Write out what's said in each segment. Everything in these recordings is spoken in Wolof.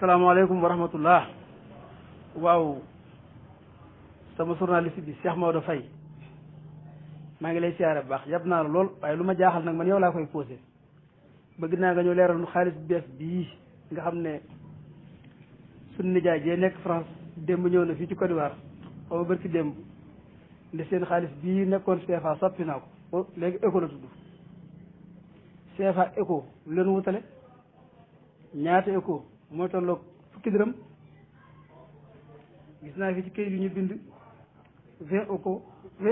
asalaamaaleykum wa rahmatullah. waaw sama journaliste bi Cheikh Maodo Faye maa ngi lay siyaare bu baax yab naa la lool waaye lu ma jaaxal nag man yow laa koy posé bëgg naa nga ñëw leeral nu xaalis bees bii nga xam ne suñu nijaay jee nekk France démb ñëw na fii ci Côte d'Ivoire xaw ma bërki démb ndi seen xaalis bii nekkoon CFA soppi naa ko léegi éco la tudd CFA éco lu leen wutale ñaata éco mooy tolloog fukki dërëm gis naa fi ci këyit yu ñu bind 20 éco 10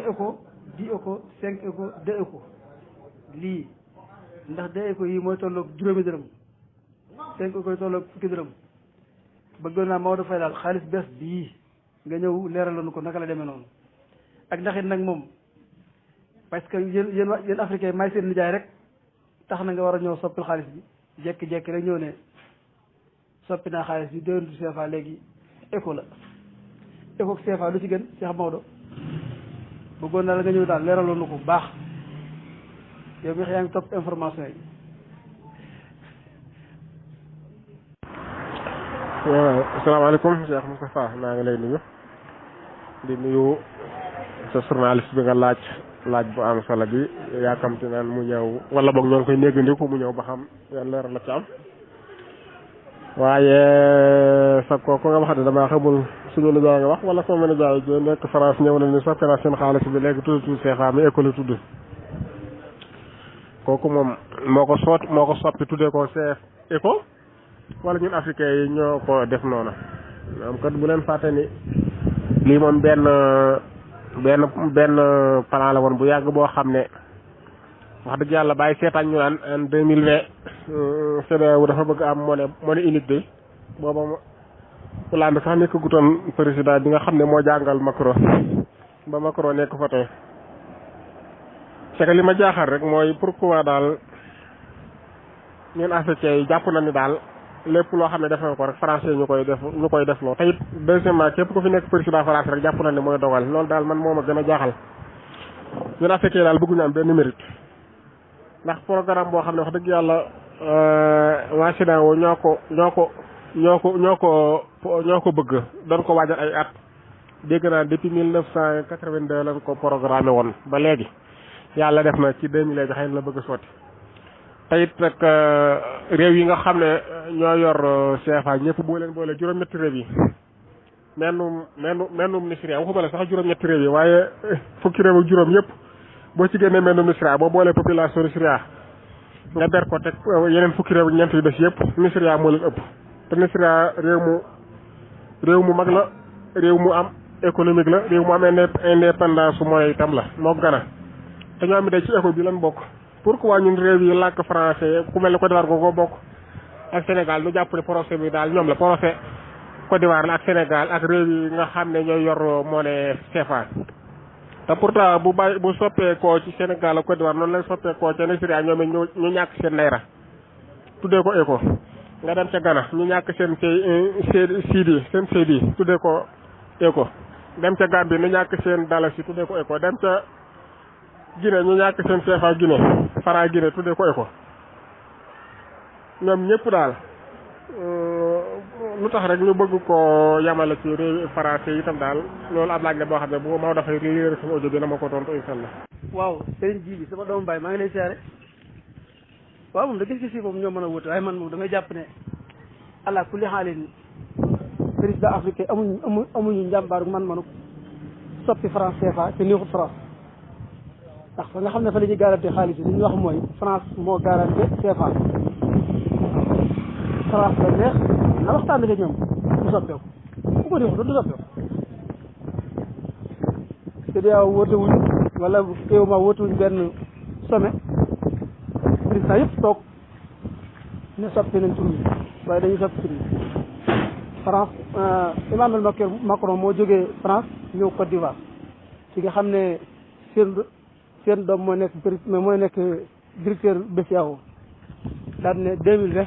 éco 5 éco 2 éco lii ndax 2 éco yi mooy tolloog juróomi dërëm 5 éco yi tolloog fukki dërëm bëggoon naa Maodo Faye daal xaalis bees bii nga ñëw leeraloon ko naka la demee noonu ak ndax it nag moom parce que yéen africain may seen nijaay rek tax na nga war a ñëw soppil xaalis bi jekki-jekki rek ñëw ne soppi naa xaalis bi déwéntu CFA léegi éco la éco ak CFA lu ci gën Cheikh Maodo bëggoon naa la nga ñëw daal leeraloon na ko bu baax yow mi yaa ngi topp information yi. waaw asalaamaaleykum Cheikh Moustapha maa ngi lay nuyu di nuyu sa journaliste bi nga laaj bu am solo bi yaakamti naan mu ñëw wala boog ñoo ngi koy néggandiku mu ñëw ba xam yan leeral la ci am waaye sa kooku nga wax de damaa xamul suñu nijaay nga wax wala sama nijaay ji nekk France ñëw na ni soppi naa seen xaalis bi léegi tudd CFA mi école tudd kooku moom moo ko soppi tuddee ko CF éco wala ñun africain yi ñoo ko def noonu am kat bu leen fàtte ni lii moom benn plan la woon bu yàgg boo xam ne wax dëgg yàlla bàyyi seetaan ñu naan en 2020 CEDEAO dafa bëgg am monnaie unique de booba Hollande sax nekk gutoon président bi nga xam ne moo jàngal Macron ba Macron nekk fa tey c'est que li ma jaaxal rek mooy pourquoi daal ñun africain yi jàpp na ni daal lépp loo xam ne def na ko rek français ñu koy def loo te it deuxièmement képp ku fi nekk président France rek jàpp na ni mooy dogal loolu daal man moo ma gën a jaaxal ñun africain daal bëgguñu am benn mérite ndax programme boo xam ne wax dëgg yàlla waa CEDEAO ñoo ko bëgg doon ko waajal ay at dégg naa depuis 1982 lañ ko programmé woon ba léegi yàlla def na ci 2000 léegi xëy na la bëgg a sotti te it nag réew yi nga xam ne ñoo yor CFA ñëpp boo leen boole juróom-ñetti réew yi mennum Nigeria waxuma la sax juróom-ñetti réew yi waaye fukki réew ak juróom yëpp boo ci génnee mennum Nigeria boo boolee population Nigeria nga ber ko teg yeneen fukki réew ñeent yu des yëpp Nigeria moo leen ëpp te Nigeria réew mu mag la réew mu am économique la réew mu am indépendance su mooy itam la moo Ghana te ñoo am day ci éco bi lan bokk pourquoi ñun réew yi làkk français ku mel ne Côte d'Ivoire ko bokk ak Sénégal ñu jàpp ne procès bi daal ñoom la procès Côte d'Ivoire la ak Sénégal ak réew yi nga xam ne ñooy yor monnaie CFA te pourtant bu soppee koo ci Sénégal ak Côte d'Ivoire noonu lañ soppee koo ca Nigeria ñoom ñu ñàkk seen naira tuddee ko éco nga dem ca Ghana ñu ñàkk seen CD tuddee ko éco dem ca Gambie ñu ñàkk seen dalasi tuddee ko éco dem ca Guinée ñu ñàkk seen CFA Guinée Fara Guinée tuddee ko éco ñoom ñëpp daal lu tax rek ñu bëgg ko yamale ci réew français itam daal loolu ab laaj la boo xam ne bu ma dafay lii sama audio bi na ma ko tontu incha allah. waaw Serigne Djibi sama doomu baay maa ngi lay siyaare waaw moom da gis-gis yi moom ñoo mën a wute waaye man moom damay jàpp ne ala kulli xaalin président africain amuñu njàmbaaru man-manu soppi France CFA te neexut France ndax fa nga xam ne fa la ñuy garanti xaalis yi li ñu wax mooy France moo garanti CFA France la neex na waxtaan ak ñoom du soppeeku bu ko neexut du soppeeku CEDEAO woote wuñ wala EUMA woote wuñ benn sommet président yëpp toog ne soppi nañ tur yi waaye dañuy soppi tur yi France Emmanuel Macron moo jógee France ñëw Côte d'Ivoire fi nga xam ne seen doom mooy nekk directeur BCEAO daal ne 2020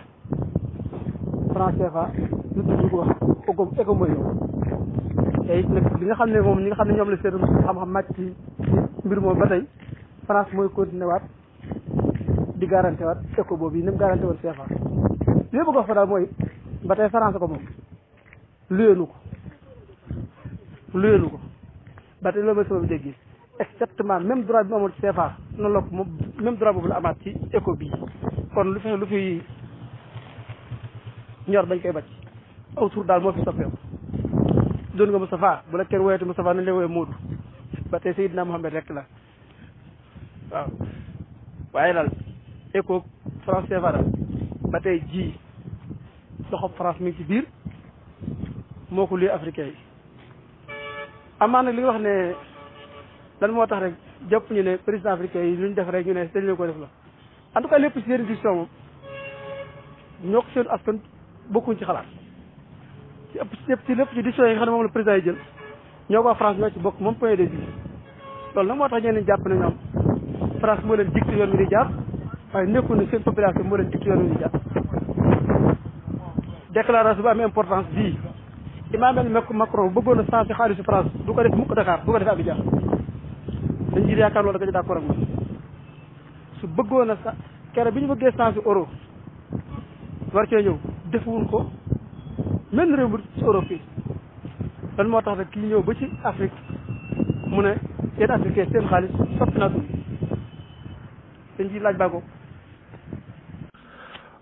franc CFA lu tudd ko wax éco mooy ñëw te it nag li nga xam ne moom ñi nga xam ne ñoom la seen xam-xam màcc ci mbir moom ba tey France mooy continué waat di garanté waat éco boobu yi ni mu garanté woon CFA li ma bëgg wax fa daal mooy ba tey France ko moom luyeenu ko ba tey loolu mooy sama dégg exactement même droit bi mu amoon ci CFA noonu la ko moom même droit boobu la amaat ci éco bii kon lu fi ñor dañ koy bacc aw tur daal moo fi soppeeku doon nga Moustapha bu la kenn woyati Moustapha nañ lay woowee Moodu ba tey Seydina Mohamed rek la waaw waaye daal éco France CFA daal ba tey ji loxo France mi ngi ci biir moo ko luy africain yi amaa nag li nga wax ne lan moo tax rek jàpp ñu ne président africain yi lu ñu def rek ñu ne dañ leen ko def la en tout cas lépp ci seen décision moom ñoo ko seen askan bokkuñ ci xalaat ci lépp ci décision yi nga xam ne moom la président yi jël ñoo ko France ñoo ci bokk moom point de vue loolu nag moo tax ñeneen jàpp ne ñoom France moo leen dicté yoon wi di jaar waaye nekkul ne seen population moo leen dicté yoon wi di jaar déclaration bu amee importance bii Emmanuel Macron bëggoon a changé xaalisu France du ko def mukk Dakar du ko def Abidjan dañ ji yaakaar loolu da nga ci d'accord ak man su bëggoon a sa kere bi ñu bëggee changé euro war cee ñëw defuwuñ ko même réew mi ci Europe fii lan moo tax rek kii ñëw ba ci Afrique mu ne yéen africain seen xaalis soppi naa dund dañ ji laaj baa ko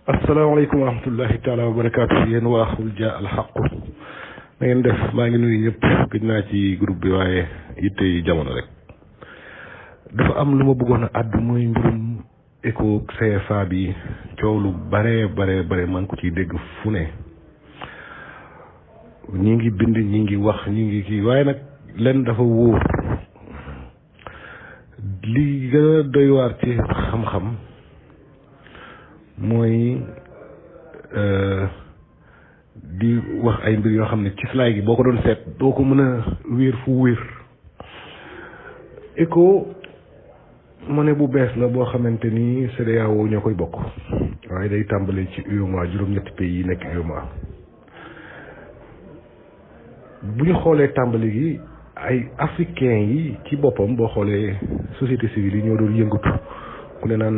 asalaamaaleykum wa rahmatullahi taala wa barakaatu yéen waa Xulja alxaqu na ngeen def maa ngi nuyu ñëpp gëj naa ci groupe bi waaye yitte yi jamono rek dafa am lu ma bëggoon a àddu muy mbirum éco CFA bi coow lu bare man ko ciy dégg fu ne ñi ngi bind ñi ngi wax ñi ngi kii waaye nag len dafa wóor li gën a doy waar ci xam-xam mooy di wax ay mbir yoo xam ne ci slide gi boo ko doon seet doo ko mën a wéer fu wéer éco monnaie bu bees la boo xamante ni CEDEAO ñoo koy bokk waaye day tàmbale ci UEMOA juróom-ñetti pays yi nekk UEMOA bu ñu xoolee tàmbali gi ay africains yi ci boppam boo xoolee société civile yi ñoo doon yëngatu ku ne naan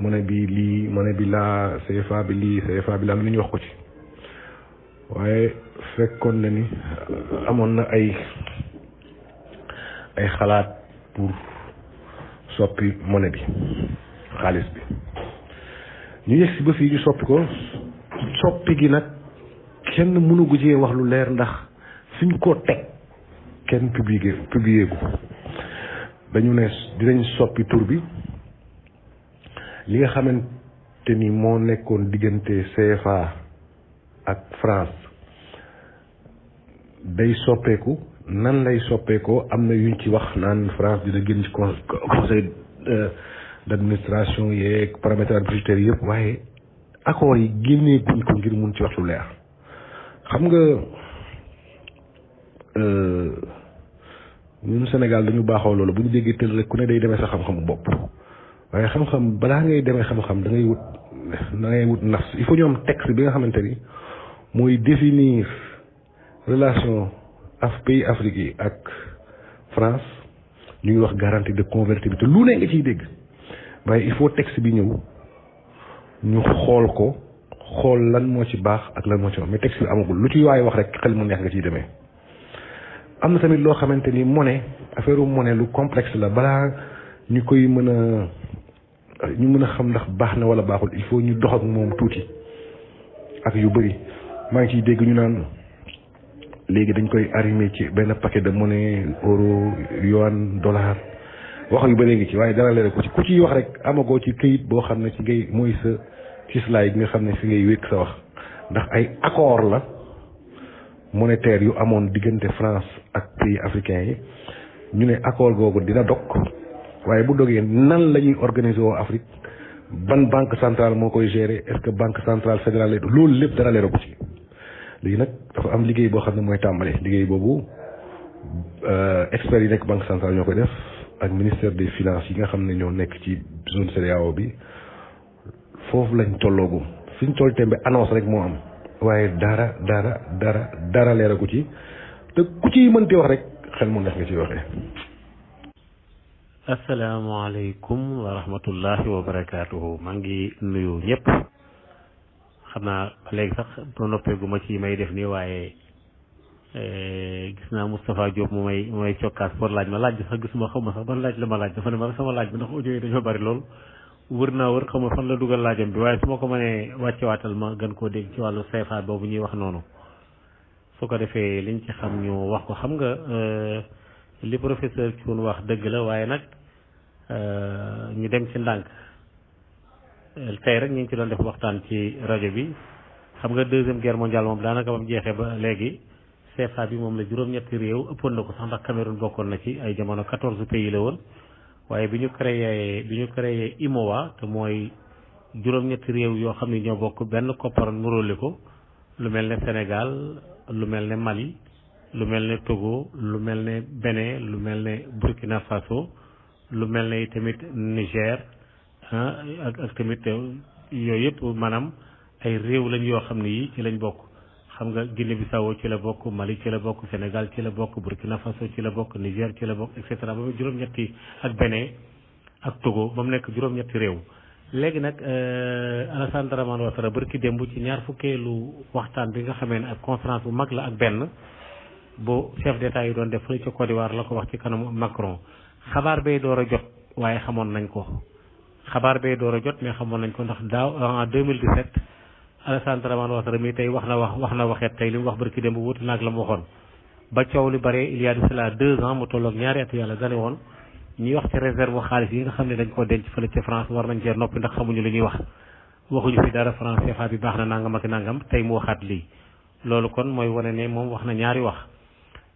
monnaie bi lii monnaie bi laa CFA bi lii CFA bi laa lu ñu wax ko ci waaye fekkoon na ni amoon na ay xalaat pour soppi monnaie bi xaalis bi ñu yegg si ba fii ñu soppi ko soppi gi nag kenn mënugu cee wax lu leer ndax fiñ ko teg kenn publié ko dañu ne dinañ soppi tur bi li nga xamante ni moo nekkoon diggante CFA ak France day soppeeku nan lay soppeekoo am na yuñ ci wax naan France dina génn ci conseil d'administration yeeg paramètres budgétaires yëpp waaye accords yi génnee guñ ko ngir mun ci wax lu leer xam nga ñun Sénégal dañu baaxoo loolu bu ñu déggee tël rek ku ne day demee sa xam-xamu bopp waaye xam-xam balaa ngay demee xam-xam da ngay wut nafs il faut ñu am texte bi nga xamante ni mooy définir relation pays Afrique yi ak France ñu ngi wax garantie de convertibilité lu ne nga ciy dégg waaye il faut texte bi ñëw ñu xool ko xool lan moo ci baax ak lan moo ci wax mais texte bi amagul lu ci waay wax rek xel mu neex nga ciy demee. am na tamit loo xamante ni monnaie affaire monnaie lu complexe la balaa ñu koy mën a xam ndax baax na wala baaxul il faut ñu dox ak moom tuuti ak yu bëri maa ngi ciy dégg ñu naan léegi dañ koy arrimer ci benn paquet de monnaie euro yuan dollar wax yu bëri ngi ci waaye dara leeral ko ci ku ciy wax rek amagoo ci këyit boo xam ne ci ngay mooy sa ci slide bi nga xam ne fi ngay wékk sa wax ndax ay accord la monétaire yu amoon diggante France ak pays africains yi ñu ne accord googu dina dog waaye bu dogee nan la ñuy organiser woo Afrique ban banque centrale moo koy gérer est-ce que banque centrale fédérale lay loolu lépp dara leeral ko ci léegi nag dafa am liggéey boo xam ne mooy tàmbale liggéey boobu experts yi nekk banque centrale ñoo koy def ak ministère des finances yi nga xam ne ñoo nekk ci zone CEDEAO bi foofu lañ tolloogu fi ñu toll tembe annonce rek moo am waaye dara leeragu ci te ku ciy mënti wax rek xel mu neex nga ciy waxee. asalaamaaleykum wa rahmatullahi wa barakaatuhu maa ngi nuyu ñëpp xam naa léegi sax noppeegu ma ci may def nii waaye gis naa Moustapha Diop mu may cokkaas pour laaj ma laaj bi sax gisuma xaw ma sax ban laaj la ma laaj dafa ne ma sama laaj bi ndax audio yi dañoo bari lool wër naa wër xaw ma fan la dugal laajam bi waaye su ma ko mënee wàccewaatal ma gën koo dégg ci wàllu CFA boobu ñuy wax noonu su ko defee liñ ci xam ñu wax ko xam nga li professeur Thioune wax dëgg la waaye nag ñu dem ci ndànk tey rek ñu ngi ci doon def waxtaan ci rajo bi xam nga deuxième guerre mondiale moom daanaka ba mu jeexee ba léegi CFA bi moom la juróom-ñetti réew ëppoon na ko sax ndax Cameroun bokkoon na ci ay jamono 14 pays la woon waaye bi ñu créé IMOA te mooy juróom-ñetti réew yoo xam ne ñoo bokk benn koppar nuróole ko lu mel ne Sénégal lu mel ne Mali lu mel ne Togo lu mel ne Bénin lu mel ne Burkina Faso lu mel ne tamit Niger ak tamit yooyu yëpp maanaam ay réew lañ yoo xam ne yi ci lañ bokk xam nga Guinée Bissau ci la bokk Mali ci la bokk Sénégal ci la bokk Burkina Faso ci la bokk Niger ci la bokk et cetera ba mu juróom-ñetti ak Bénin ak Togo ba mu nekk juróom-ñetti réew léegi nag Alassane Dramane Ouattara barki démb ci ñaar fukkeelu waxtaan bi nga xamee ne ak conférence bu mag la ak benn bu chef d'état yi doon def fële ca Côte d'Ivoire la ko wax ci kanamu Macron xabaar bay door a jot waaye xamoon nañ ko xabaar bay door a jot mais xamoon nañ ko ndax daaw en 2017 Alassane Dramane Ouattara mi tey wax na waxeet tey li mu wax barki démb wuti naag la mu waxoon ba coow li bare il y a de cela 2 ans mu tolloog ñaari at yàlla dane woon ñuy wax ci réserve xaalis yi nga xam ne dañ koo denc fële ca France war nañ cee noppi ndax xamuñu li ñuy wax waxuñu fi dara France CFA bi baax na nangam ak nangam tey mu waxaat lii loolu kon mooy wane ne moom wax na ñaari wax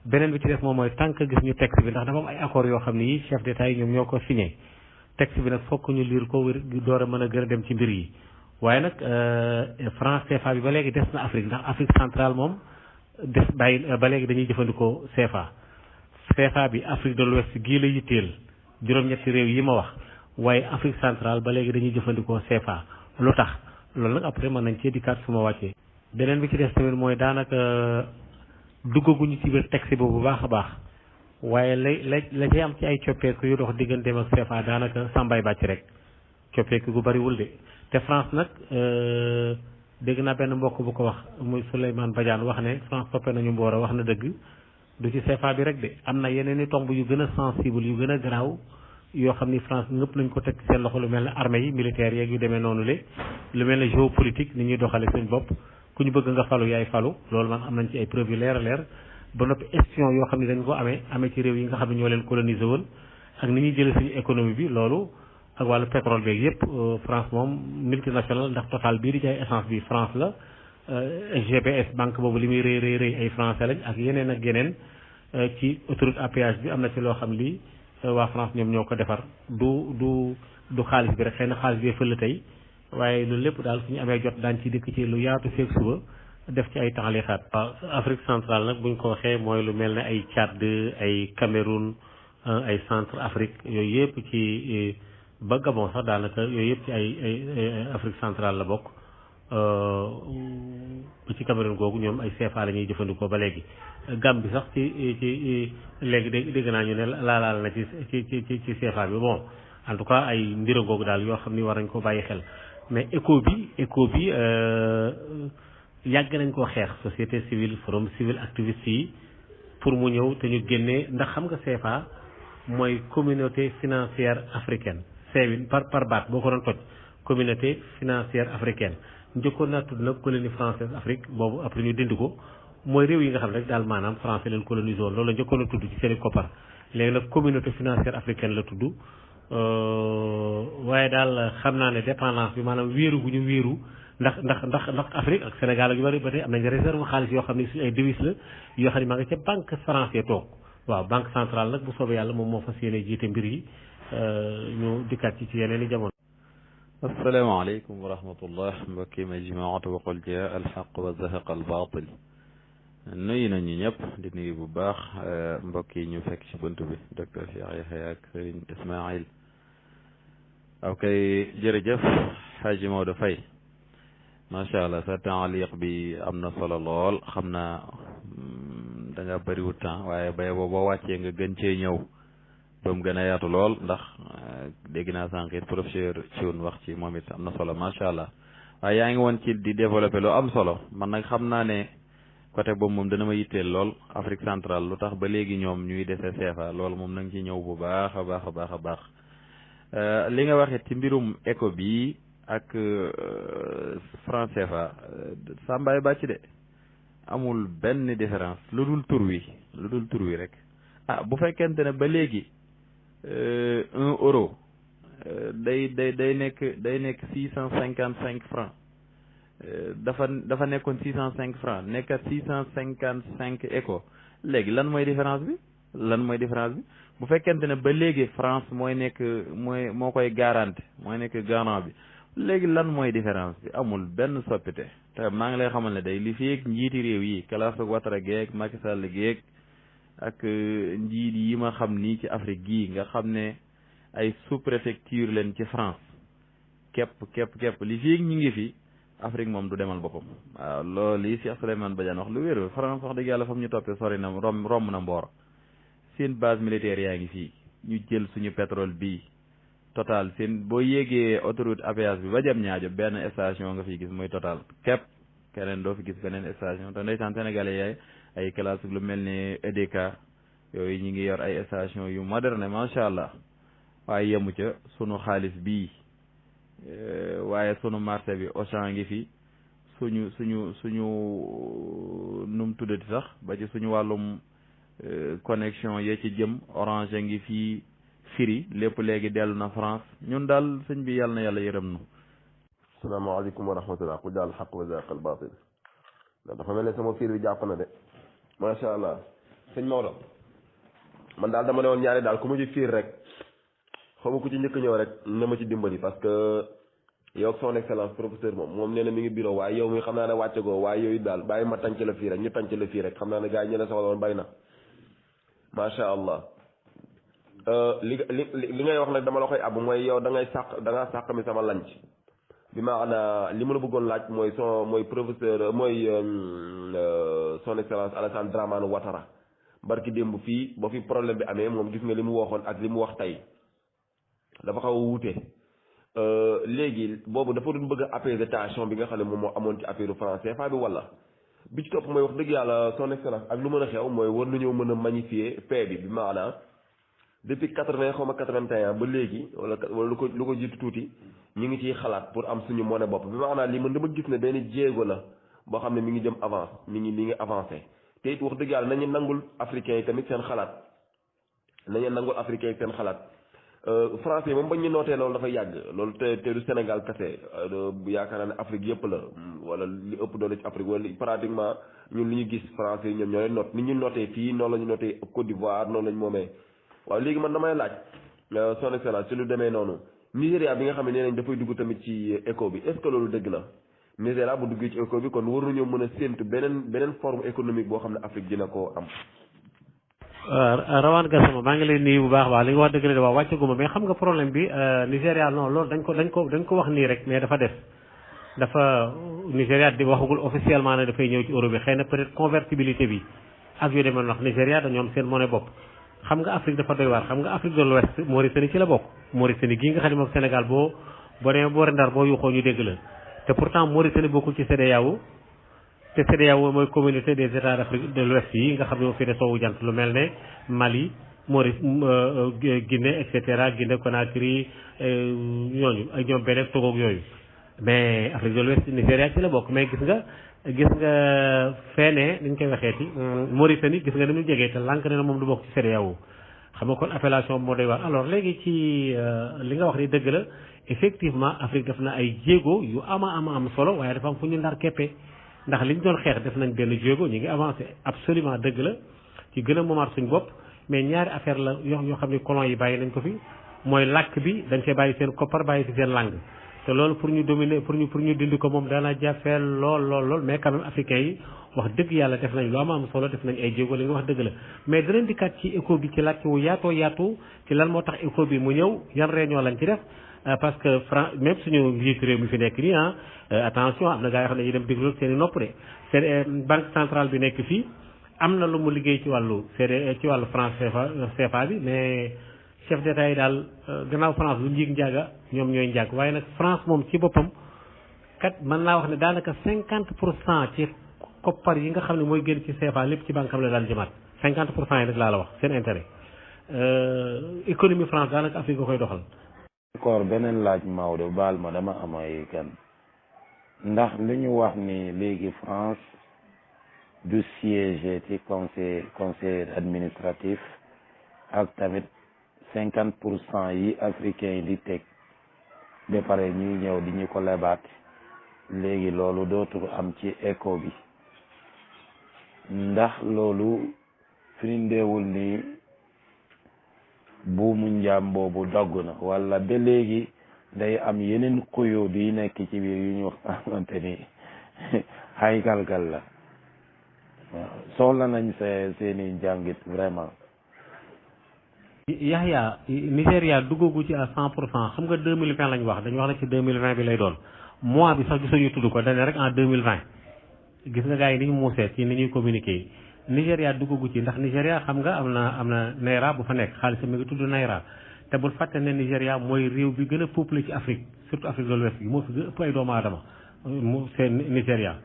beneen bi ci def moom mooy tant que gis ñu texte bi ndax dafa am ay accords yoo xam ne yi chef d'état yi ñoom ñoo ko signé texte bi nag fokk ñu lire ko door a mën a gën a dem ci mbir yi waaye nag France CFA bi ba léegi des na Afrique ndax Afrique centrale moom des bàyyi ba léegi dañuy jëfandikoo CFA bi Afrique de l'Ouest gii la yitteel juróom-ñetti réew yi ma wax waaye Afrique centrale ba léegi dañuy jëfandikoo CFA lu tax loolu nag après mën nañ cee dikkaat su ma wàccee. beneen bi ci des tamit mooy daanaka duggaguñu ci biir texte boobu bu baax a baax waaye la cay am ci ay coppeeku yu dox digganteem ak CFA daanaka sàmbay bàcc rek coppeeku gu bariwul de te France nag dégg naa benn mbokk bu ko wax muy Souleymane Badiane wax ne France toppe nañu mboora wax na dëgg du ci CFA bi rek de am na yeneen i tomb yu gën a sensible yu gën a garaaw yoo xam ni France ñëpp nañ ko teg seen loxo lu mel ne armée yi militaires yeeg yu demee noonu le lu mel ne géopolitique ni ñuy doxale seen bopp ku ñu bëgg nga falu yaay falu loolu man am nañ ci ay preuve yu leer a leer ba noppi espion yoo xam ne dañ ko amee ci réew yi nga xam ne ñoo leen colonisé woon ak ni ñuy jëlee suñu économie bi loolu ak wàllu pétrole beeg yëpp France moom multinational ndax Total bii di jaay essence bi France la GPS banque boobu li muy rëy ay français lañ ak yeneen ci autoroute à péage bi am na ci loo xam li waa France ñoom ñoo ko defar du xaalis bi rek xëy na xaalis bi fël tey waaye loolu lépp daal suñu amee jot daan ci dëkk ci lu yaatu feeg suba def ci ay taxalixaat. waaw Afrique centrale nag buñ ko waxee mooy lu mel ne ay Tchad ay Cameroun ay centre Afrique yooyu yëpp ci ba Gabon sax daanaka yooyu yëpp ci ay Afrique centrale la bokk ba ci Cameroun googu ñoom ay CFA la ñuy jëfandikoo ba léegi. Gambie sax ci léegi dégg naa ñu ne laalaal na ci CFA bi bon en tout cas ay mbir googu daal yoo xam ni war nañ ko bàyyi xel mais éco bi yàgg nañ koo xeex société civile forum civil activiste yi pour mu ñëw te ñu génnee ndax xam nga CFA mooy communauté financière africaine CEWIN par baat boo ko doon toj communauté financière africaine njëkkoon naa tudd nag colonie française Afrique boobu après ñu dindi ko mooy réew yi nga xam ne rek daal maanaam français leen colonisé woon loolu la njëkkoon a tudd ci seen i koppar léegi nag communauté financière africaine la tudd waaye daal xam naa ne dépendance bi maanaam wéeru gu ñu wéeru ndax Afrique ak Sénégal ak yu bari ba tey am nañ réserve xaalis yoo xam ne suñu ay devises la yoo xam ne maa nga ca banque français toog waaw banque centrale nag bu soobee yàlla moom moo fas yéene jiite mbir yi ñu dikkaat ci yeneen i jamono. asalaamaaleykum wa rahmatullah mbokki majmuatu waqul jaa alxaq wa zahaqa albaatil nuyu nañu ñëpp di nuyu bu baax mbokk yi ñu fekk ci bunt bi docteur Cheikh Yahya ak Serigne Ismaïl ok jërëjëf Xaaji Maodo Faye macha allah sa taaliq bi am na solo lool xam naa da nga bëriwul temps waaye bay boo wàccee nga gën cee ñëw ba mu gën a yaatu lool ndax dégg naa sànq it professeur Thioune wax ci moom it am na solo macha allah waaye yaa ngi woon ci di développé lu am solo man nag xam naa ne côté boobu moom dana ma yitteel lool Afrique centrale lu tax ba léegi ñoom ñuy dese CFA loolu moom na nga ci ñëw bu baax a baax a baax a baax li nga waxee ci mbirum éco bi ak franc CFA Samba bàcc de amul benn différence lu dul tur wi rek bu fekkente ne ba léegi 1 euro day nekk 655 francs dafa nekkoon 605 francs nekkat 655 éco léegi lan mooy différence bi bu fekkente ne ba léegi France moo koy garanti mooy nekk garant bi léegi lan mooy différence bi amul benn soppite te maa ngi lay xamal ne day li fi ak njiiti réew yi Classe Ouattara geeg Macky Sall geeg ak njiit yi ma xam nii ci Afrique gii nga xam ne ay sous-préfecture leen ci France képp li fi ak ñi ngi fi Afrique moom du demal boppam waaw loolu yi Cheikh Souleymane Badiane wax lu wér France wax dëgg yàlla fa mu ñu toppee sori na romb na mboor seen base militaire yaa ngi fii ñu jël suñu pétrole bii Total seen boo yéegee autoroute à péage bi ba jëm ñaajo benn station nga fi gis mooy Total képp keneen doo fi gis beneen station te ndeysaan sénégalais yaay ay classe lu mel ne EDK yooyu ñi ngi yor ay station yu moderne macha allah waaye yemu ca sunu xaalis bii waaye sunu marché bi Auchan ngi fi suñu num tuddati sax ba ci suñu wàllum connexion yee ci jëm Orange ngi fii Free lépp léegi dellu na France ñun daal sëñ bi yàlla na yàlla yërëm nu. asalaamaaleykum wa rahmatulah ku daal xaq wa zaqal baatil dafa mel ne sama fiir bi jàpp na de macha allah sëñ Maodo man daal dama ne woon ñaari daal ku ma ci fiir rek xaw ma ku ci njëkk ñëw rek na ma ci dimbali parce que yow ak son excellence professeur moom nee na mi ngi bureau waaye yow mi xam naa ne wàcce goo waaye yooyu daal bàyyi ma tànc la fii rek ñu tànc la fii rek xam naa ne gars yi ñeneen soxla woon bari na macha allah. li ngay wax nag dama la koy àbb mooy yow da ngaa sàq mi sama lanc bi maanaam li ma la bëggoon laaj mooy professeur mooy son excellence Alassane Dramane Ouattara barki démb fii ba fi problème bi amee moom gis nga li mu waxoon ak li mu wax tey dafa xaw a wuute léegi boobu dafa doon bëgg a apaiser tension bi nga xam ne moom moo amoon ci affaire franc CFA bi wala bi ci topp mooy wax dëgg yàlla son excellence ak lu mën a xew mooy war nañoo mën a magnifier paix bi maanaam depuis 80 xaw ma 81 ba léegi wala lu ko jiitu tuuti ñu ngi ciy xalaat pour am suñu monnaie bopp bi maanaam lii man dama gis ne benn jéego la boo xam ne mi ngi jëm avance mi ngi avancé te it wax dëgg yàlla nañu nangul africains yi tamit seen xalaat français yi moom bañ ñu nootee loolu dafay yàgg loolu te du Sénégal kese yaakaar naa ne Afrique yëpp la wala li ëpp doole ci Afrique wala pratiquement ñun li ñu gis français yi ñoom ñoo leen noot ni ñu nootee fii noonu la ñu nootee Côte d'Ivoire noonu la ñu moomee waaw léegi man damay laaj son excellence ci lu demee noonu Nigéria bi nga xam ne nee nañ dafay dugg tamit ci éco bi est-ce que loolu dëgg la Nigéria bu duggee ci éco bi kon war nañoo mën a séntu beneen forme économique boo xam ne Afrique dina ko am. Rawaan Gassama maa ngi lay nuyu bu baax li nga wax dëgg la de waaw wàccaguma mais xam nga problème bi Nigéria non loolu dañ ko wax nii rek mais dafa Nigéria di waxagul officiellement ne dafay ñëw ci euro bi xëy na peut-être convertibilité bi ak yu demee wax Nigéria dañoo am seen monnaie bopp. xam nga Afrique dafa doy waar xam nga Afrique de l'Ouest Mauritanie ci la bokk Mauritanie gii nga xam ne moom Sénégal boo demee boori Ndar boo yuuxoo ñu dégg la te pourtant Mauritanie bokkul ci CEDEAO te CEDEAO mooy communauté des états d'Afrique de l'Ouest yi nga xam ne moo fi de soowu jant lu mel ne Mali Guinée et cetera Guinée Conakry ñooñu ak ñoom beneen Togo yooyu mais Afrique de l'Ouest Nigéria ci la bokk mais gis nga feene niñ koy waxeeti Mauritanie gis nga ni mu jegee te lànk ne na moom du bokk ci CEDEAO xam nga kon appellation moo doy waar alors léegi ci li nga wax ni dëgg la effectivement Afrique def na ay jéego yu am solo waaye dafa am fu ñu ndar keppee ndax liñ doon xeex def nañ benn jéego ñu ngi avancé absolument dëgg la ci gën a moomaat suñ bopp mais ñaari affaire la yoo xam ne colon yi bàyyi nañ ko fi mooy làkk bi dañ fee bàyyi seen koppar bàyyi fi seen langue te loolu pour ñu dominer pour ñu dindi ko moom dana jafee lool mais quand même africains yi wax dëgg yàlla def nañ lu am solo def nañ ay jéego li nga wax dëgg la mais danañ dikkaat ci éco bi ci laaj wu yaatu ci lan moo tax éco bi mu ñëw yan réunion lañ ci def parce que même suñu njiitu réew mi fi nekk nii attention am na gaa yoo xam ne ñu dem déglu seen i nopp de seen banque centrale bi nekk fii am na lu mu liggéey ci wàllu franc CFA bi mais chef d'état yi daal gannaaw France lu njiig njaaga ñoom ñooy njaag waaye nag France moom ci boppam kat mën naa wax ne daanaka 50% ci koppar yi nga xam ne mooy génn ci CFA lépp ci banque am la daan jëmaat 50% yi rek laa la wax seen intérêt économie France daanaka Afrique nga koy doxal. encore beneen laaj Maodo baal ma dama am ay gan ndax li ñu wax ni léegi France du siège ci conseil administratif ak tamit 50% yi africains yi di teg ba pare ñuy ñëw di ñu ko lebaat léegi loolu dootul am ci éco bi ndax loolu firndeewul ni buumu njaam boobu dogg na wala ba léegi day am yeneen xuyo di nekk ci biir yu ñu xamante ni ay galgal la waaw soxla nañ seeni jàngit vraiment. Yahya Nigéria duggagu ci à 100% xam nga 2020 lañ wax dañu wax ne ci 2020 bi lay doon mois bi sax gisuñu tudd ko dañ rek en 2020 gis nga gars yi ni ñu muusee ci ni ñuy communiquer Nigéria duggagu ci ndax Nigéria xam nga am na naira bu fa nekk xaalis mi ngi tudd naira te bul fàtte ne Nigéria mooy réew bi gën a peuplé ci Afrique surtout Afrique de l'Ouest bi moo fi gën a ëpp ay doomu aadama mu c'est Nigéria.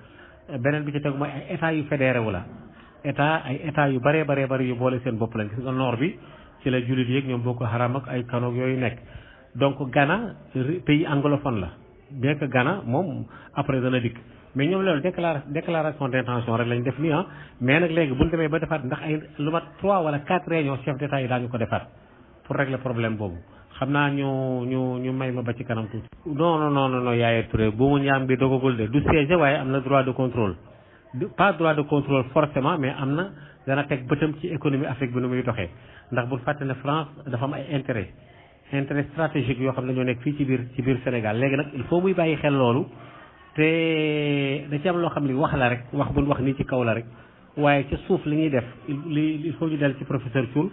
beneen bi ci tegu mooy ay état yu fédéré wu la ay état yu bëree bëri yu boole seen bopp lañ gis nga nord bi ci la jullit yeeg ñoom Boko Haram ak ay kanoog yooyu nekk donc Ghana pays anglophone la bien que Ghana moom après dana dikk mais ñoom loolu déclaration d'intention rek lañ def nii mais nag léegi bu ñu demee ba defaat ndax ay lu mat 3 wala 4 réunions chef d'état yi daañu ko defaat pour régler problème boobu xam naa ñu may ma ba ci kanam tuuti. non Yaya Touré bu mu ñaam bi dogagul de du siège waaye am na droit de contrôle pas droit de contrôle forcément mais am na dana teg bëtam ci économie Afrique bi nu muy doxee ndax bul fàtte ne France dafa am ay intérêt stratégique yoo xam ne ñoo nekk fii ci biir Sénégal léegi nag il faut muy bàyyi xel loolu te da ci am loo xam ne wax la rek wax buñ wax nii ci kaw la rek waaye ca suuf li ñuy def il faut ñu dellu ci professeur Thioul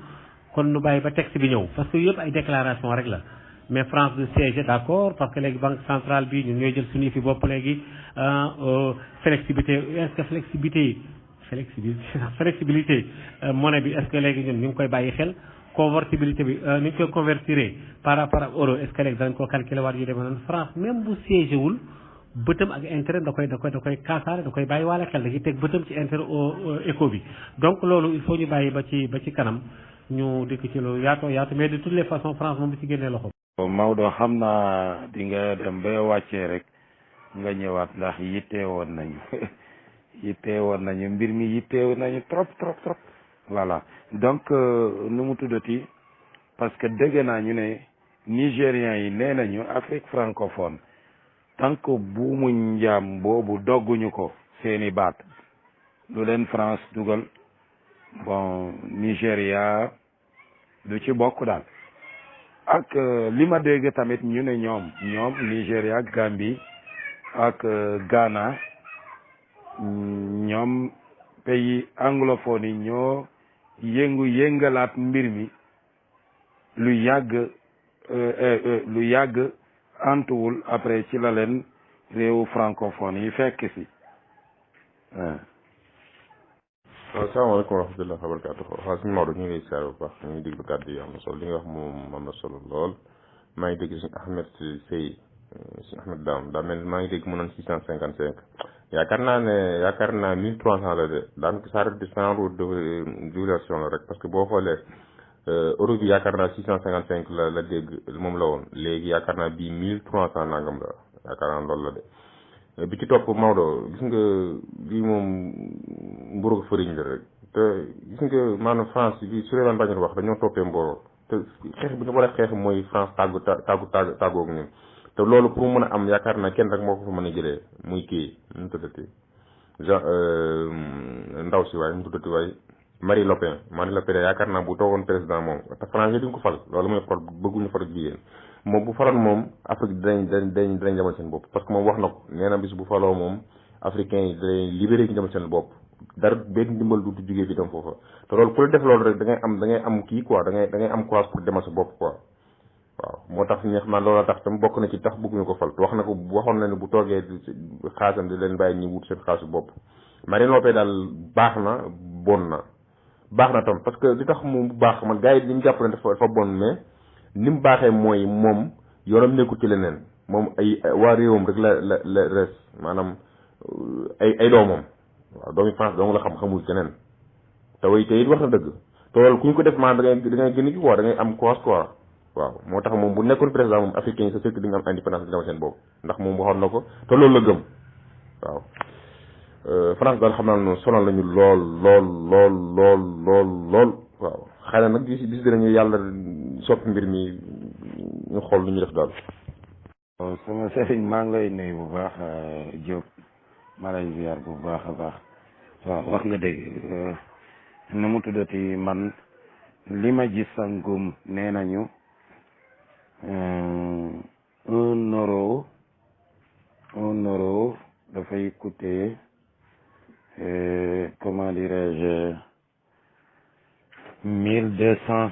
kon nu bàyyi ba texte bi ñëw parce que yëpp ay déclaration rek la mais France du siège d'accord parce que léegi banque centrale bi ñun ñooy jël suñu fi bopp léegi flexibilité est-ce que flexibilité monnaie bi est-ce que léegi ñun ñu ngi koy bàyyi xel convertibilité bi ni ñu koy convertir par rapport ak euro est-ce que léegi dañ ko calculer waat yu demee noonu France même bu siège wul bëtam ak intérêt da koy kaasaale da koy bàyyi waale xel da ciy teg bëtam ci intérêt éco bi donc loolu il faut ñu bàyyi ba ci kanam ñu dikk ci loolu yaatu mais de toutes les façons France moom bi ci génnee loxo. Maodo xam naa di nga dem ba wàccee rek nga ñëwaat ndax yitteewoon nañu mbir mi yitteewoon nañu trop voilà donc nu mu tuddati parce que dégg naa ñu ne Nigériens yi nee nañu Afrique francophone tant que buumu njaam boobu dogguñu ko seeni baat lu leen France dugal bon Nigéria du ci bokk daal ak li ma dégg tamit ñu ne ñoom Nigéria Gambie ak Ghana ñoom pays anglophone yi ñoo yëngalaat mbir mi lu yàgg antuwul après ci la leen réewu francophone yi fekk si asalaamaaleykum wa rahmatulah wa barakaatu waaw suñu Maodo ñu ngi lay siyaare bu baax ñu ngi déglu kàddu yi am na solo li nga wax moom am na solo lool maa ngi dégg suñu Ahmed Sey suñu Ahmed daa mel maa ngi dégg mu naan 655 yaakaar naa 1300 la de daanaka ça reste genre d'évaluation la rek parce que boo xoolee euro bi yaakaar naa 655 la dégg moom la woon léegi yaakaar naa bii 1300 nangam la yaakaar naa loolu la de bi ci topp Maodo gis nga bii moom mburoog fëriñ la rek te gis nga maanaam France bi Souleymane Bañoon wax dañoo toppee mbooloo te xeex bi ñu war a xeex mooy France tàggoog ñun te loolu pour mu mën a am yaakaar naa kenn rek moo ko fa mën a jëlee muy kii nu mu tuddati ndaw si waaye nu mu tuddati waaye Marine Le Pen yaakaar naa bu toogoon président moom te français duñ ko fal loolu mooy xool bëgguñu fal jigéen moom bu faloon moom Afrique dinañ jamal seen bopp parce que moom wax na ko nee na bis bu faloo moom africain yi dinañ libéré ñu jamal seen bopp dara benn ndimbal du jógee bi dem foofa te loolu ku la def loolu rek da ngay am kii quoi da ngay am courage pour demal sa bopp quoi waaw moo tax ñi xam naa loolu tax tam bokk na ci tax bëgguñu ko fal wax na ko waxoon na ne bu toogee xaasam di leen bàyyi ñi wut seen xaasu bopp Marine Le Pen daal baax na bon na baax na tam parce que li tax mu baax man gars yi li ñu jàpp ne dafa bon mais ni mu baaxee mooy moom yoonam nekkul ci leneen moom waa réewam rek la res maanaam ay doomam waaw doomi France dong la xamul keneen te it wax na dëgg te loolu ku ñu ko def maanaam da ngay gën a quoi da ngay am courage quoi waaw moo tax moom bu nekkoon président moom africain yi sa surtout di nga am indépendance dama seen boobu ndax moom waxoon na ko te loolu la gëm waaw France daal xam naa noonu sonal nañu lool waaw xëy na nag bis dinañu yàlla soppi mbir mi ñu xool lu ñu def daal. sama sëriñ maa ngi lay nuyu bu baax Diop maa lay ziar bu baax a baax waaw wax nga dëgg nu mu tuddati man li ma gis sangum nee nañu 1 euro dafay coûter comment dirais-je 1200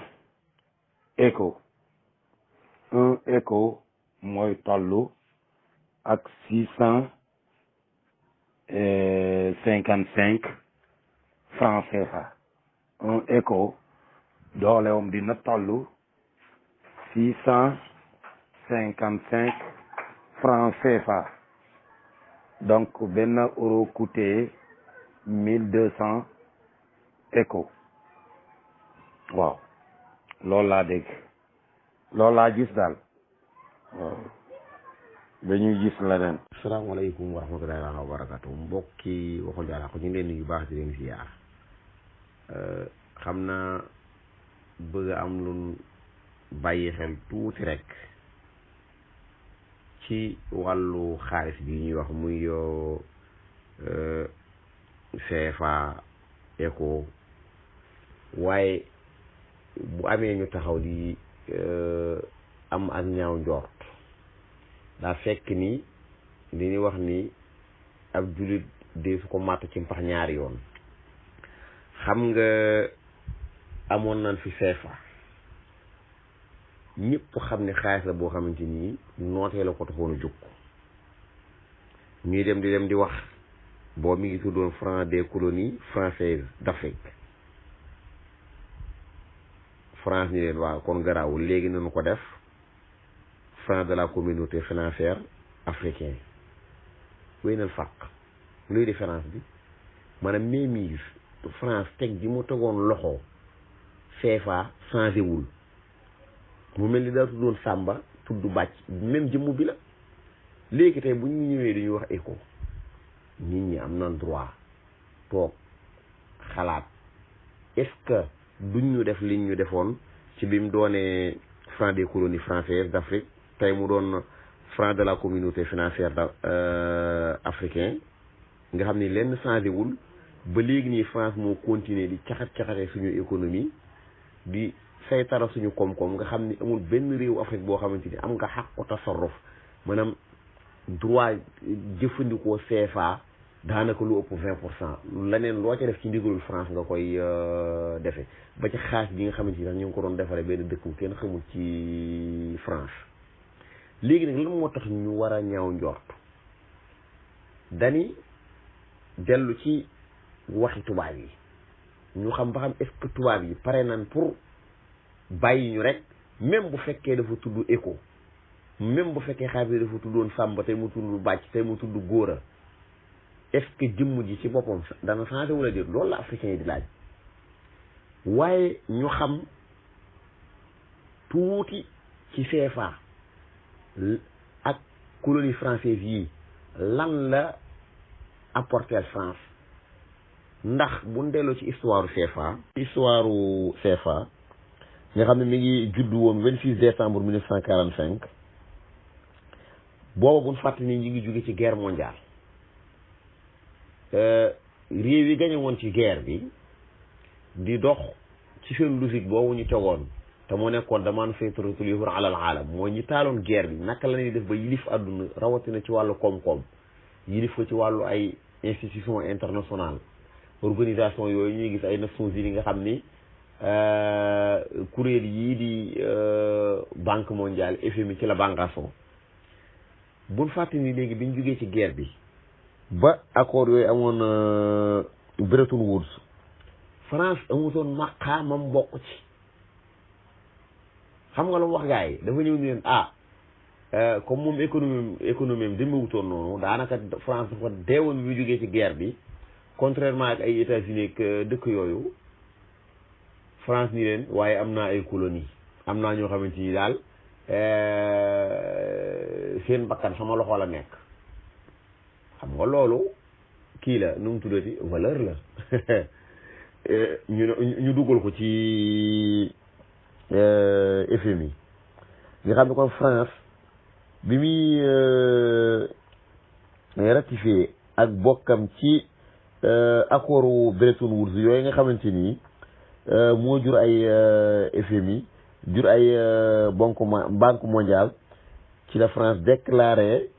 éco 1 éco mooy tollu ak 655 francs CFA 1 éco doolewam dina tollu 655 francs CFA donc benn euro coûté 1200 éco waaw loolu laa dégg loolu laa gis daal waaw dañuy gis leneen. asalaamaaleykum wa rahmatullahi wa barakatu mbokki Waxul Dial Xaq ñu ngi leen nuyu baax di leen ziar xam naa bëgg am lu bàyyi xel tuuti rek ci wàllu xaalis bi ñuy wax muy yoo CFA éco waaye bu amee ñu taxaw di am ak ñaaw njort daa fekk ni li ñuy wax ni ab jullit dee su ko màtt ci mpax ñaari yoon xam nga amoon nañ fi CFA ñëpp xam ne xaalis la boo xamante ni nootee la ko taxoon a jóg ñuy dem di wax boobu mi ngi tuddoon franc des colonies françaises d'Afrique France ni leen waaw kon garaawul léegi nañu ko def franc de la communauté financière africaine wéy nal fàq luy différence bi maanaam mainmise France teg ji mu tegoon loxo CFA changé wul mu mel ni daa tuddoon Samba tudd bàcc même jëmm bi la léegi tey bu ñu ñëwee dañuy wax éco nit ñi am nañ droit toog xalaat est-ce que duñ ñu def liñ ñu defoon ci bi mu doonee franc des colonies françaises d'Afrique tey mu doon franc de la communauté financière africain nga xam ni lenn changé wul ba léegi nii France moo continuer di caxat-caxatee suñu économie di saytara suñu koom-koom nga xam ni amul benn réew Afrique boo xamante ni am nga xàqu tasarruf maanaam droit jëfandikoo CFA daanaka lu ëpp 20% leneen loo ca def ci ndigalul France nga koy defe ba ci xaas bi nga xamante ni sax ñu ngi ko doon defaree benn dëkk bu kenn xamul ci France léegi nag lan moo tax ñu war a ñaaw njort dani dellu ci waxi tubaab yi ñu xam ba xam est-ce que tubaab yi pare nañ pour bàyyi ñu rek même bu fekkee dafa tudd éco même bu fekkee xaalis bi dafa tuddoon Samba tey mu tudd bàcc tey mu tudd góora est-ce que jëmm ji ci boppam dana changé wala déet loolu la africain yi di laaj waaye ñu xam tuuti ci CFA ak colonie française yi lan la apporter France ndax bu ñu delloo ci histoire CFA nga xam ne mi ngi juddu woon 26 décembre 1945 booba bu ñu fàttali ni ñu ngi jóge ci guerre mondiale réew yi gañe woon ci guerre bi di dox ci seen logique boobu ñu tegoon te moo nekkoon damaan saytaratul yahud ala al alam mooy ñi taaloon guerre bi naka la ñuy def ba yilif àdduna rawatina ci wàllu koom-koom yilif ko ci wàllu ay institution internationale organisation yooyu ñuy gis ay Nations Unies nga xam ni kuréel yii di banque mondiale FMI ci la bànqaasoo buñ fàtte ni léegi biñ jógee ci guerre bi ba accord yooyu amoon Bretton Woods France amutoon maqaamam bokk ci xam nga lu mu wax gars yi dafa ñëw ni leen comme moom économie am demewutoon noonu daanaka France dafa deewoon bi mu jógee ci guerre bi contrairement ak ay États-Unis ak dëkk yooyu France ni leen waaye am naa ay colonie am naa ñoo xamante ni daal seen bakkan sama loxo la nekk xam nga loolu kii la nu mu tuddati valeur la ñu dugal ko ci FMI nga xam ne kon France bi muy ratifié ak bokkam ci accord Bretton Woods yooyu nga xamante ni moo jur ay FMI jur ay banque mondiale ci la France déclaré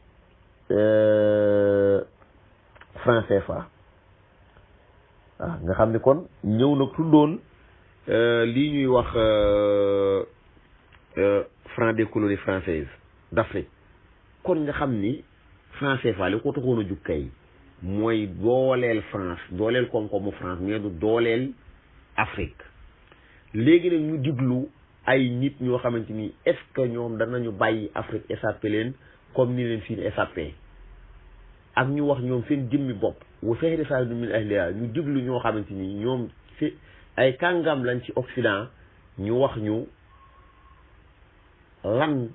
franc CFA waaw nga xam ne kon ñëw nag tuddoon lii ñuy wax franc des colonies françaises d'Afrique kon nga xam ni franc CFA li ko taxoon a jug kay mooy dooleel France dooleel koom-koomu France mais du dooleel Afrique léegi nag ñu diglu ay nit ñoo xamante ni est-ce que ñoom danañu bàyyi Afrique échappé leen comme ni leen fii échappé ak ñu wax ñoom seen jëmmi bopp wa fexri saahidu min ahliha ñu diglu ñoo xamante ni ñoom ci ay kàngam lañ ci Occident ñu wax ñu lan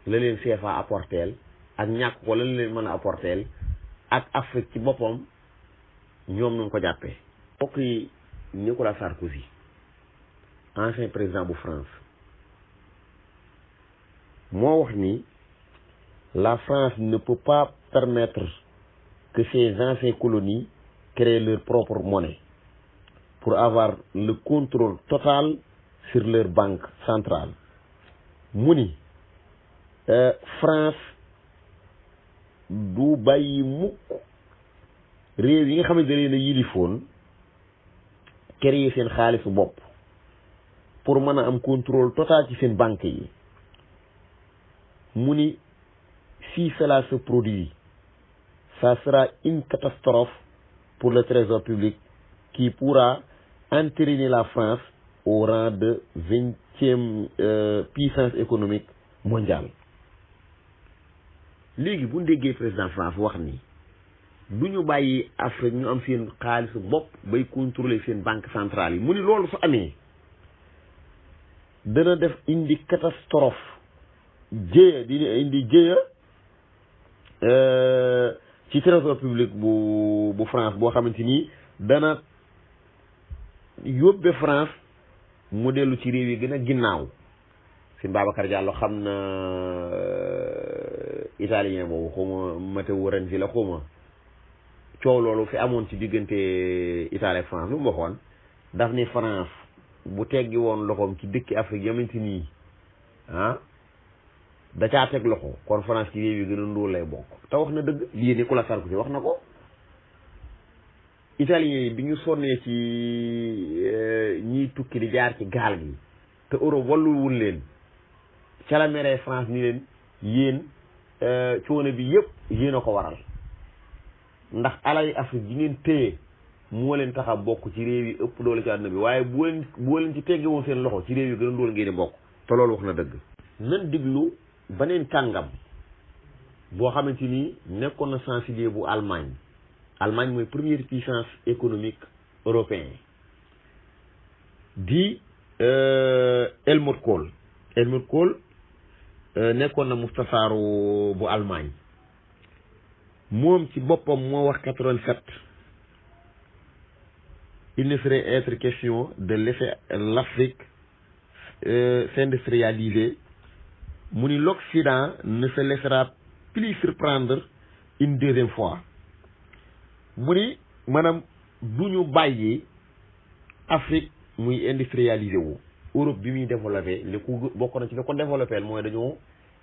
la leen CFA apporteel ak ñàkk ko lan leen mën a apporteel ak Afrique ci boppam ñoom ñu ko jàppee. mbokk yi Nicolas Sarkozy ancien président bu France moo wax ni la France ne peut pas permettre que ces anciennes colonies créent leur propre monnaie pour avoir le contrôle total sur leur banque centrale mu ni France du bàyyi mukk réew yi nga xam ne da leen a yilifoon créer seen xaalisu bopp pour mën a am contrôle total ci seen banque yi mu ni si cela se produit ça sera une catastrophe pour le trésor public qui pourra entériner la France au rang de 20e puissance économique mondiale. léegi bu ñu déggee président France wax ni du ñu bàyyi Afrique ñu am seen xaalisu bopp bay contrôler seen banque centrale yi mu ni loolu su amee dana def indi catastrophe jéeya dina indi jéeya ci trésor public bu France boo xamante ni dana yóbbe France mu dellu ci réew yi gën a ginnaaw sëñ Babacar Diallo xam na italien boobu xawma Matteo Renzi la xawma coow loolu fi amoon ci diggante Italie ak France lu mu waxoon daf ni France bu teggi woon loxoom ci dëkki Afrique yamante nii da caa teg loxo kon France ci réew yi gën a ndóol lay bokk te wax na dëgg lii Nicolas Sarkozy wax na ko italien yi bi ñu sonnee ci ñiy tukki di jaar ci gaal gi te Europe walluwul leen ca la meree France ni leen yéen coono bi yëpp yéen a ko waral ndax alali Afrique yi ngeen téye moo leen tax a bokk ci réew yi ëpp doole ci àdduna bi waaye boo leen ci tegge woon seen loxo ci réew yi gën a ndóol ngeen di bokk te loolu wax na dëgg. nan diglu beneen kàngam boo xamante ni nekkoon na chancelier bu Allemagne mooy première puissance économique européen di Helmut Kohl nekkoon na mustashaaru bu Allemagne moom ci boppam moo wax 87 il ne saurait être question de laisser l'Afrique s'industrialiser mu ni l'Occident ne se laissera plus surprendre une deuxième fois mu ni maanaam du ñu bàyyi Afrique muy industrialisé wu Europe bi muy développé li ko bokk na ci li ko développé mooy dañoo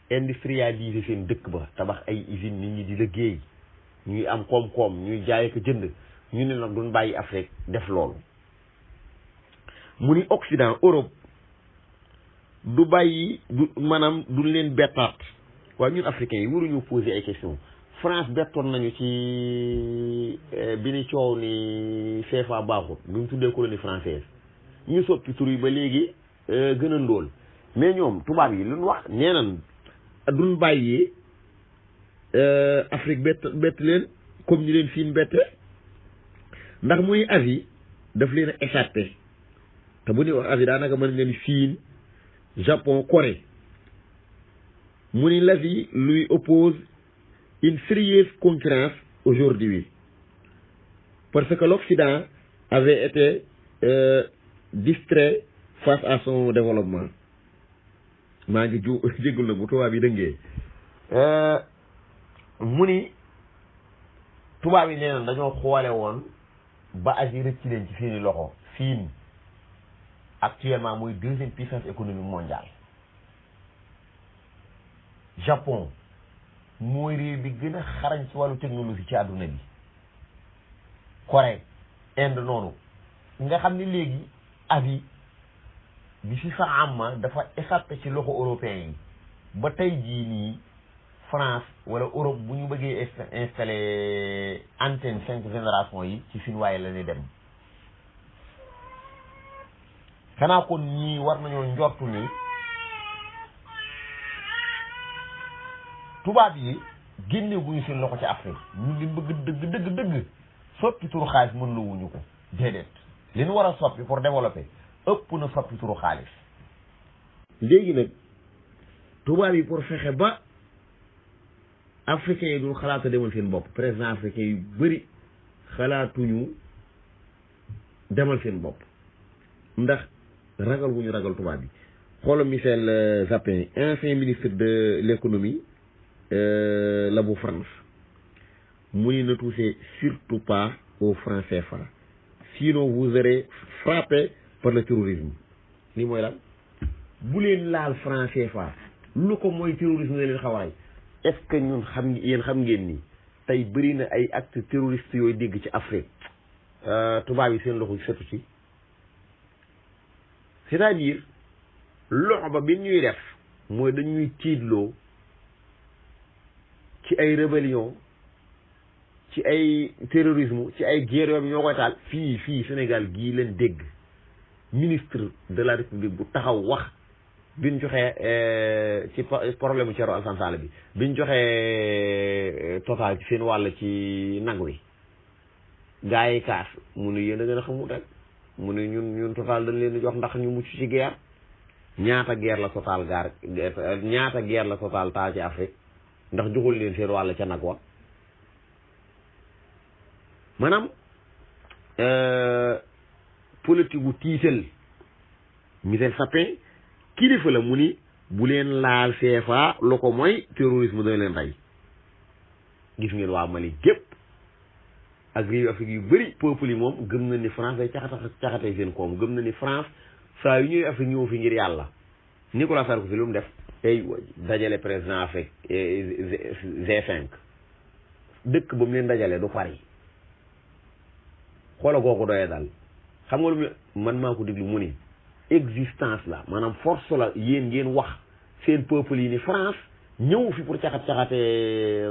industrialiser seen dëkk ba tabax ay usines nit ñi di liggéey ñuy am koom-koom ñuy jaay ko jënd ñu ne nag duñ bàyyi Afrique def loolu mu ni Occident Europe du bàyyi du maanaam duñ leen bettaat waaye ñun africains yi waruñu poser ay questions France bettoon nañu ci bi ni coow ni CFA baaxut bi mu tuddee colonie française ñu soppi tur yi ba léegi gën a ndóol mais ñoom tubaab yi lu ñu wax nee nañ duñ bàyyi Afrique bett leen comme ni leen fiin bette ndax muy Asie daf leen a échappé te bu ñuy wax Asie daanaka mën leen Chine Japon Corée mu ni l'Asie lui oppose une sérieuse concurrence aujourd'hui parce que l'Occident avait été distrait face à son développement maa ngi jéggul na bu tubaab yi dëngee mu ni tubaab yi nee na dañoo xoole woon ba Asie rëcc leen ci seeni loxo Chine actuellement mooy deuxième puissance économique mondiale Japon mooy réew bi gën a xarañ ci wàllu technologie ci àdduna bi Corée Inde noonu nga xam ni léegi Asie bi fi fa am dafa échappé ci loxo européen yi ba tey jii nii France wala Europe bu ñu bëggee installé antenne 5 génération yi ci Chinois yi la ñuy dem xanaa kon ñii war nañoo njortu ni tubaab yi génne guñu seen loxo ci Afrique ñu ngi bëgg dëgg soppi turu xaalis mën la wuñu ko déedéet li ñu war a soppi pour développer ëpp na soppi turu xaalis léegi nag tubaab yi pour fexe ba africains yi dul xalaata demal seen bopp président africain yu bëri xalaatuñu demal seen bopp ndax ragal gu ñu ragal tubaab yi xoolal Michel Sapin ancien ministre de l'économie la bu France mu ni ne touchez surtout pas au franc CFA sinon vous serez frappé par le terrorisme lii mooy lan bu leen laal franc CFA lu ko mooy terrorisme la leen xawaay est-ce que ñun yéen xam ngeen ni tey bëri na ay actes terroristes yooyu dégg ci Afrique tubaab yi seen loxo setu ci c'est-à-dire loxo ba bi ñuy def mooy dañuy tiitloo ci ay rébellion ci ay terrorisme ci ay guerre yoo ñoo koy taal fii Sénégal gii leen dégg ministre de la République bu taxaw wax biñ joxee ci problème Thierno Alassane Sall bi biñ joxee Total ci seen wàll ci nag wi gars yi kaas mu ne yéen a gën a xamul rek mu ne ñun Total dañ leen di jox ndax ñu mucc ci guerre ñaata guerre la Total taal ci Afrique ndax joxul leen seen wàll ca nag wa maanaam politique bu tiital Michel Sapin kilifa la mu ni bu leen laal CFA lu ko mooy terrorisme dana leen rey gis ngeen waa Mali gépp ak réew Afrique yu bëri peuple yi moom gëm na ni France day caxatee seen koom gëm na ni France saa yu ñëwee Afrique ñëw fi ngir yàlla Nicolas Sarkozy lu mu def tey dajale président Afrique G5 dëkk ba mu leen dajale du Paris xoola kooku doyee daal xam nga lu mu man maa ko déglu mu ni existence la maanaam force la yéen ngeen wax seen peuple yi ni France ñëw fi pour caxatee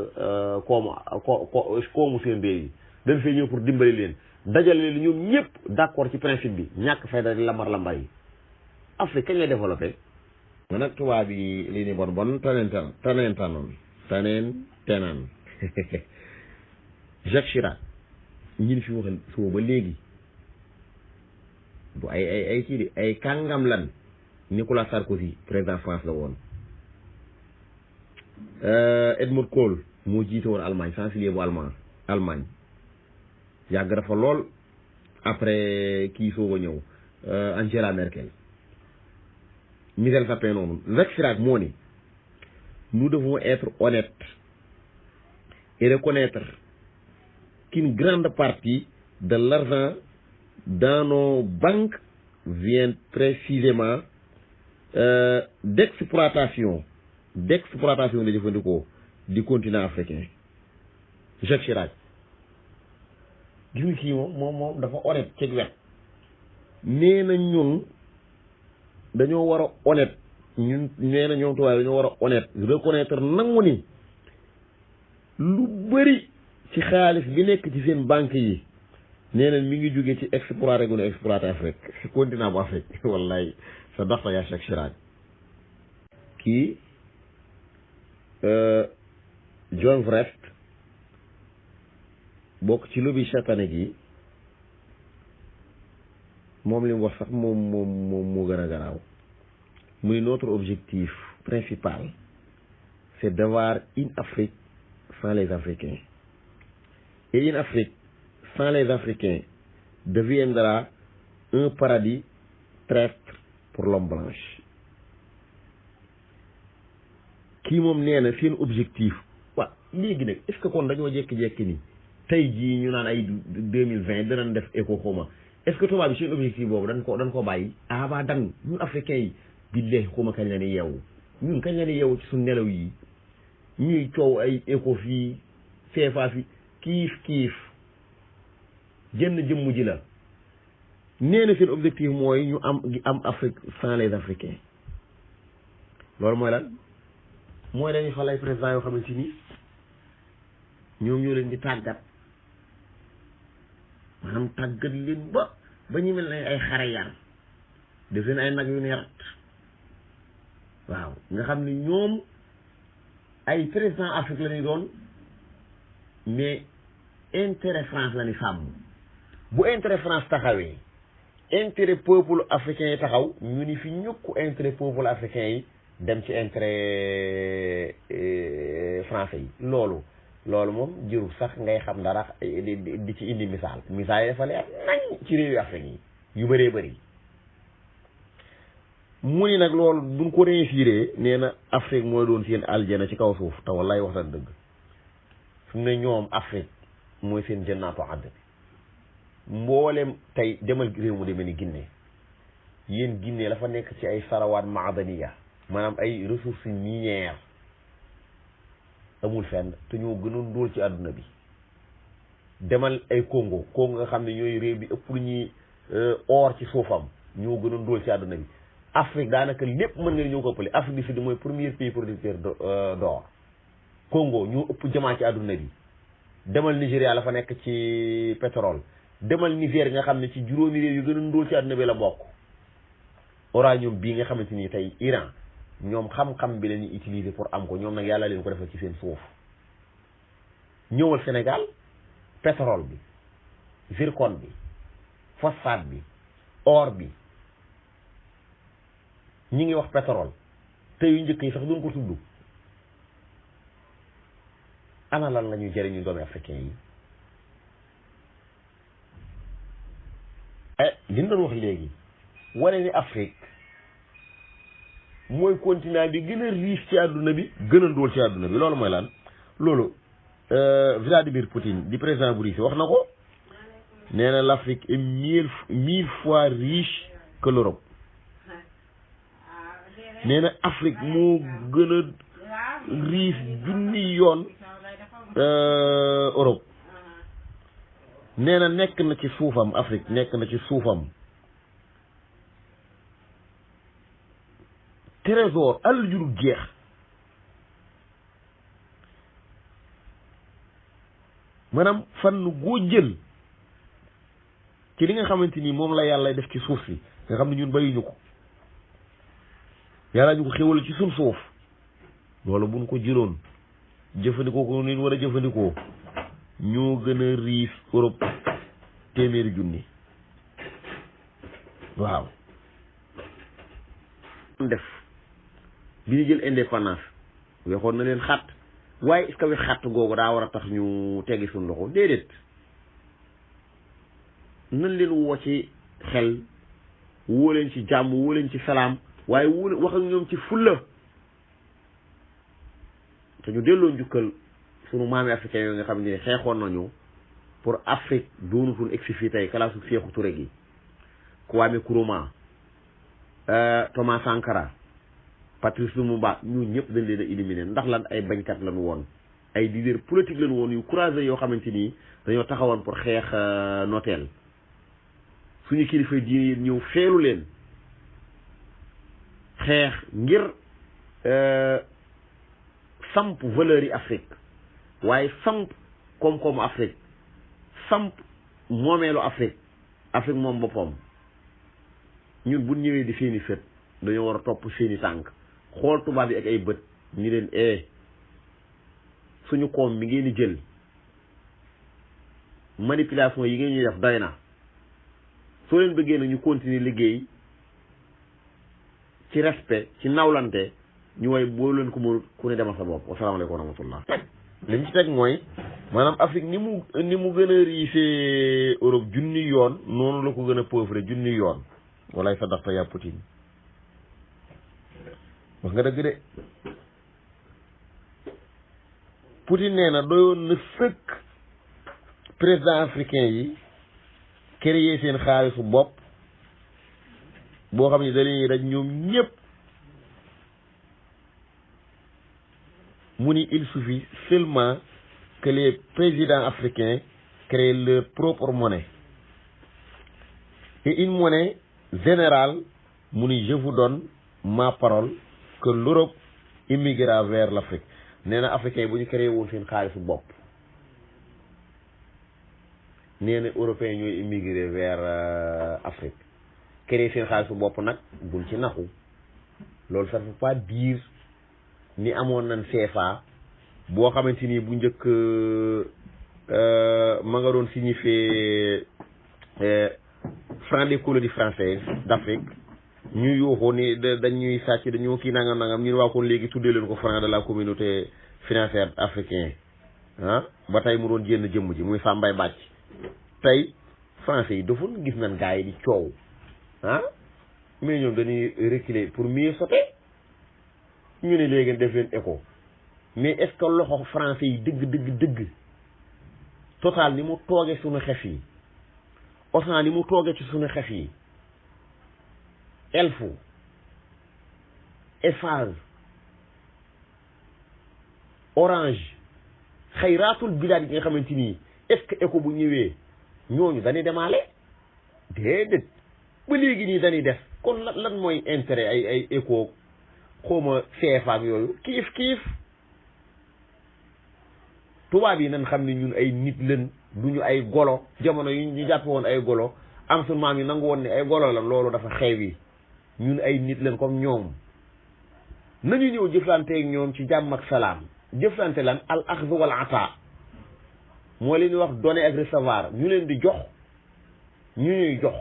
koomu seen réew yi dañ fay ñëw pour dimbali leen dajale leen ñoom ñëpp d'accord ci principe bi ñàkk fayda di lambar yi Afrique kañ lay développé man nag tubaab yi li ni bon taneen tenaan Jacques Chirac ñin fi waxal suba ba léegi bu ay kii di ay kàngam lan Nicolas Sarkozy président France la woon Helmut Kohl moo jiite woon Allemagne chancelier bu Allemagne yàgg dafa lool après kii soog a ñëw Angela Merkel Michel Sapin noonu Jacques Chirac moo ni nous devons être honnêtes et reconnaître qu'une grande partie de l'argent dans nos banques vient précisément d'exploitation la jëfandikoo du continent africain Jacques Chirac gis nga kii moom dafa honnête ci wet nee na ñun dañoo war a honnête ñun nee na ñoom tubaab dañoo war a honnête reconnaître nangu ni lu bëri ci xaalis bi nekk ci seen banque yi nee na mi ngi jógee ci exploité gu ne exploité Afrique ci continent bu Afrique wallaay sa daxta yaa Jacques Chirac kii John Vrest bokk ci lobby satanique yi moom li mu wax sax moom moo gën a garaaw mu ni notre objectif principal c'est d'avoir une Afrique sans les Africains et une Afrique sans les Africains deviendra un paradis terrestre pour l'homme blanche. kii moom nee na seen objectif waaw léegi nag est-ce que kon dañoo jékki-jékki ni tey jii ñu naan ay 2020 danañ def éco xuma est-ce que tubaab bi seen objectif boobu dañ ko bàyyi abadan ñun africains yi billahi xuma kañ la ni yeewu ñun kañ la ni yeewu ci suñ nelaw yi ñuy coow ay éco fii feefaa fi kiif jënn jëmm ji la nee na seen objectif mooy ñu am Afrique sans les Africains loolu mooy lan mooy dañuy fal ay président yoo xamante ni ñoom ñoo leen di tàggat maanaam tàggat leen ba ñu mel ne ay xare yar def leen ay nag yu neerat waaw nga xam ne ñoom ay président Afrique la ñuy doon mais intérêt France la ñuy sàmm bu intérêt France taxawee intérêt peuple africain yi taxaw ñu ni fi ñukk intérêt peuple africain yi dem ci intérêt français yi loolu moom jërul sax ngay xam dara di ci indi misaal yi dafa leer nañ ci réew yu Afrique yi yu bëree bëri mu ni nag loolu buñ ko réussiree nee na Afrique mooy doon seen aljana ci kaw suuf te wallaay waxtaan dëgg su ne ñoom Afrique mooy seen jannaatu àdd mboolem tey demal réew mu demee ni Guinée yéen Guinée la fa nekk ci ay sarawaat maadaniya maanaam ay ressources minières amul fenn te ñoo gënoon ndóol ci àdduna bi demal ay Congo nga xam ne ñooy réew bi ëpp lu ñuy or ci suufam ñoo gënoon ndóol ci àdduna bi Afrique daanaka lépp mën nga ñoo ko ëppale Afrique du Sud mooy premier pays producteur d'or Congo ñoo ëpp jamaa ci àdduna bi demal Nigéria la fa nekk ci pétrole demal Niger nga xam ne ci juróomi réew yu gën a ndóol ci àdduna bi la bokk uranium bii nga xamante ni tey Iran ñoom xam-xam bi la ñuy utiliser pour am ko ñoom nag yàlla leen ko defal ci seen suuf ñëwal Sénégal pétrole bi zircon bi phosphate bi or bi ñi ngi wax pétrole te yu njëkk yi sax duñ ko tudd ana lan la ñuy jëriñu doomi africain yi li ñu doon wax léegi wane ni Afrique mooy continent bi gën a riche ci àdduna bi gën a ndóol ci àdduna bi loolu mooy lan loolu Vladimir Poutine di président bu Russie wax na ko nee na l'Afrique est mille fois riche que l'Europe nee na Afrique moo gën a riche junni yoon Europe nee na nekk na ci suufam Afrique nekk na ci suufam trésor alal ju dul jeex maanaam fànn goo jël ci li nga xamante ni moom la yàlla def ci suuf si nga xam ne ñun bayuñu ko yàlla ñu ko xéwal ci suñ suuf loolu buñ ko jëloon jëfandikoo ko ni war a jëfandikoo ñoo gën a riis Europe téeméeri junni waaw def bi ñu jël indépendance wexoon na leen xat waaye est-ce que we xat googu daa war a tax ñu teggi suñ loxo déedéet nañ leen woo ci xel woo leen ci jàmm woo leen ci salaam waaye wax ak ñoom ci fulla te ñu delloo njukkal sunu maami africain yooyu nga xam ne xeexoon nañu pour Afrique doonutul egsi fii tey kalaasu Sékou Touré gi Kwame Nkrumah Thomas Sankara Patrice Lumumba ñun ñëpp dañ leen a éliminé ndax lan ay bañkat lañu woon ay leader politique lañu woon yu courageux yoo xamante ni dañoo taxawoon pour xeex nooteel suñu kilifa diine ñëw feelu leen xeex ngir samp valeur yi Afrique waaye samp koom-koomu Afrique samp moomeelu Afrique moom boppam ñun bu ñëwee di seeni sët dañoo war a topp seeni tànk xool tubaab yi ak ay bët ñu leen suñu koom mi ngeen di jël manipulation yi ngeen ñuy def doy na soo leen bëggee na ñu continuer liggéey ci respect ci nawlante ñu way boo leen ko mënut ku ne demal sa bopp wasalaamaaleykum wa rahmatullah li ñu ci teg mooy maanaam Afrique ni mu gën a riche Europe junni yoon noonu la ko gën a pauvre junni yoon walaay sa daxta yaa Poutine wax nga dëgg de Poutine nee na doyoon na sëkk président africain yi créer seen xaalisu bopp boo xam ne da leen daj ñoom ñëpp mu ni il suffit seulement que les présidents africains créent leur propre monnaie et une monnaie générale mu ni je vous donne ma parole que l'Europe immigrera vers l'Afrique nee na africain yi bu ñu créé woon seen xaalisu bopp nee na européens ñooy immigré vers Afrique créé seen xaalisu bopp nag buñ ci naxu loolu ça ne veut pas dire ni amoon nañ CFA boo xamante ni bu njëkk ma nga doon signifier franc des colonies françaises d'Afrique ñu yuuxu ni dañuy sàcc dañoo kii nangam ñu ne waa kon léegi tuddee leen ko franc de la communauté financière africain ba tey mu doon jénn jëmm ji muy Sambay Bàcc tey français yi dafun gis nañ gars yi di coow mais ñoom dañuy reculer pour mieux sauter ñu ne léegi def leen écho mais est-ce que loxo français yi dëgg total ni mu tooge suñu xef yi Auchan ni mu tooge ci suñu xef yi Elfu Eiffage Orange xayraatul bilaad yi nga xamante nii est-ce que écho bu ñëwee ñooñu dañuy demaale déedéet ba léegi nii dañuy def kon lan mooy intérêt ay écho xawma CFA ak yooyu kiif tubaab yi nañ xam ne ñun ay nit leen duñu ay golo jamono yi ñu jàppe woon ay golo am su maam yi nangu woon ne ay golo la loolu dafa xew yi ñun ay nit leen comme ñoom nañu ñëw jëflante ak ñoom ci jàmm ak salaam jëflante lan al axdu wal ata moo leen di wax donner ak recevoir ñu leen di jox ñu ñuy jox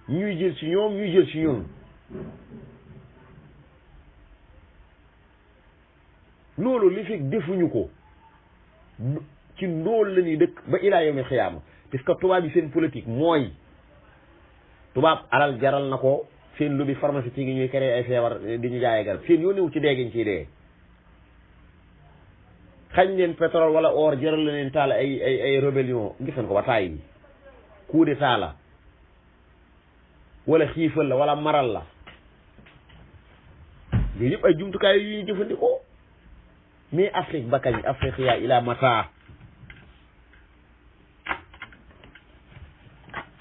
ñuy jël ci ñoom ñuy jël ci ñun loolu li fi defuñu ko ci ndóol la ñuy dëkk ba ilaa yawmil xiyaama parce que tubaab yi seen politique mooy tubaab alal jaral na ko seen lobby pharmaceutique yi ñuy créé ay feebar di ñu jaayee garab seen yónnewu ci deegiñ ciy dee xañ leen pétrole wala or jaral la leen taal ay rébellion gis nañ ko ba tàyyi coup d'état la wala xiifal la wala maral la yooyu yëpp ay jumtukaay yu ñuy jëfandikoo mais Afrique ba kañ Afrique yaa ila mata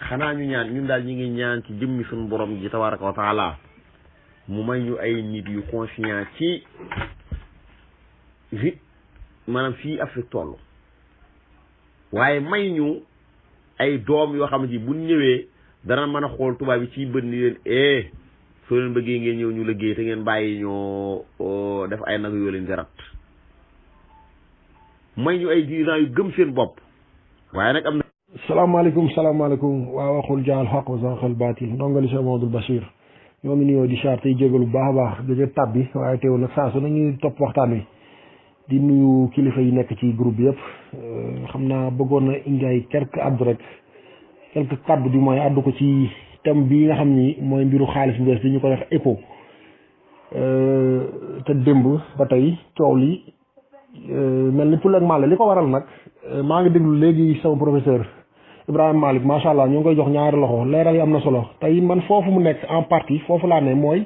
xanaa ñu ñaan ñun daal ñi ngi ñaan ci jëmmi suñu borom ji tabaraka wa taala mu may ñu ay nit yu conscient ci maanaam fii Afrique toll waaye may ñu ay doom yoo xamante ni bu ñëwee dana mën a xool tubaab yi ci bët ni leen soo leen bëggee ngeen ñëw ñu liggéey te ngeen bàyyi ñoo def ay nag yoo leen di rat may ñu ay dirigeants yu gëm seen bopp waaye nag am na salaamaaleykum waa waxul jaal xaq wa zaqal baatil ndongali Cheikh Mamadou Bachir ñoo ngi nuyoo di char tey jégalu bu baax a baax gëj a tàbbi waaye teewul nag saa su nañuy topp waxtaan wi di nuyu kilifa yi nekk ci groupe bi yëpp xam naa bëggoon na indi ay quelques kaddu du mooy àddu ko ci thème bii nga xam ni mooy mbiru xaalis bu bees bi ñu ko wax éco te démb ba tey coow li mel ni pour la li ko waral nag maa ngi déglu léegi sama professeur Ibrahima Malick macha allah ñoo ngi koy jox ñaari loxo leeral yi am na solo tey man foofu mu nekk en partie foofu laa ne mooy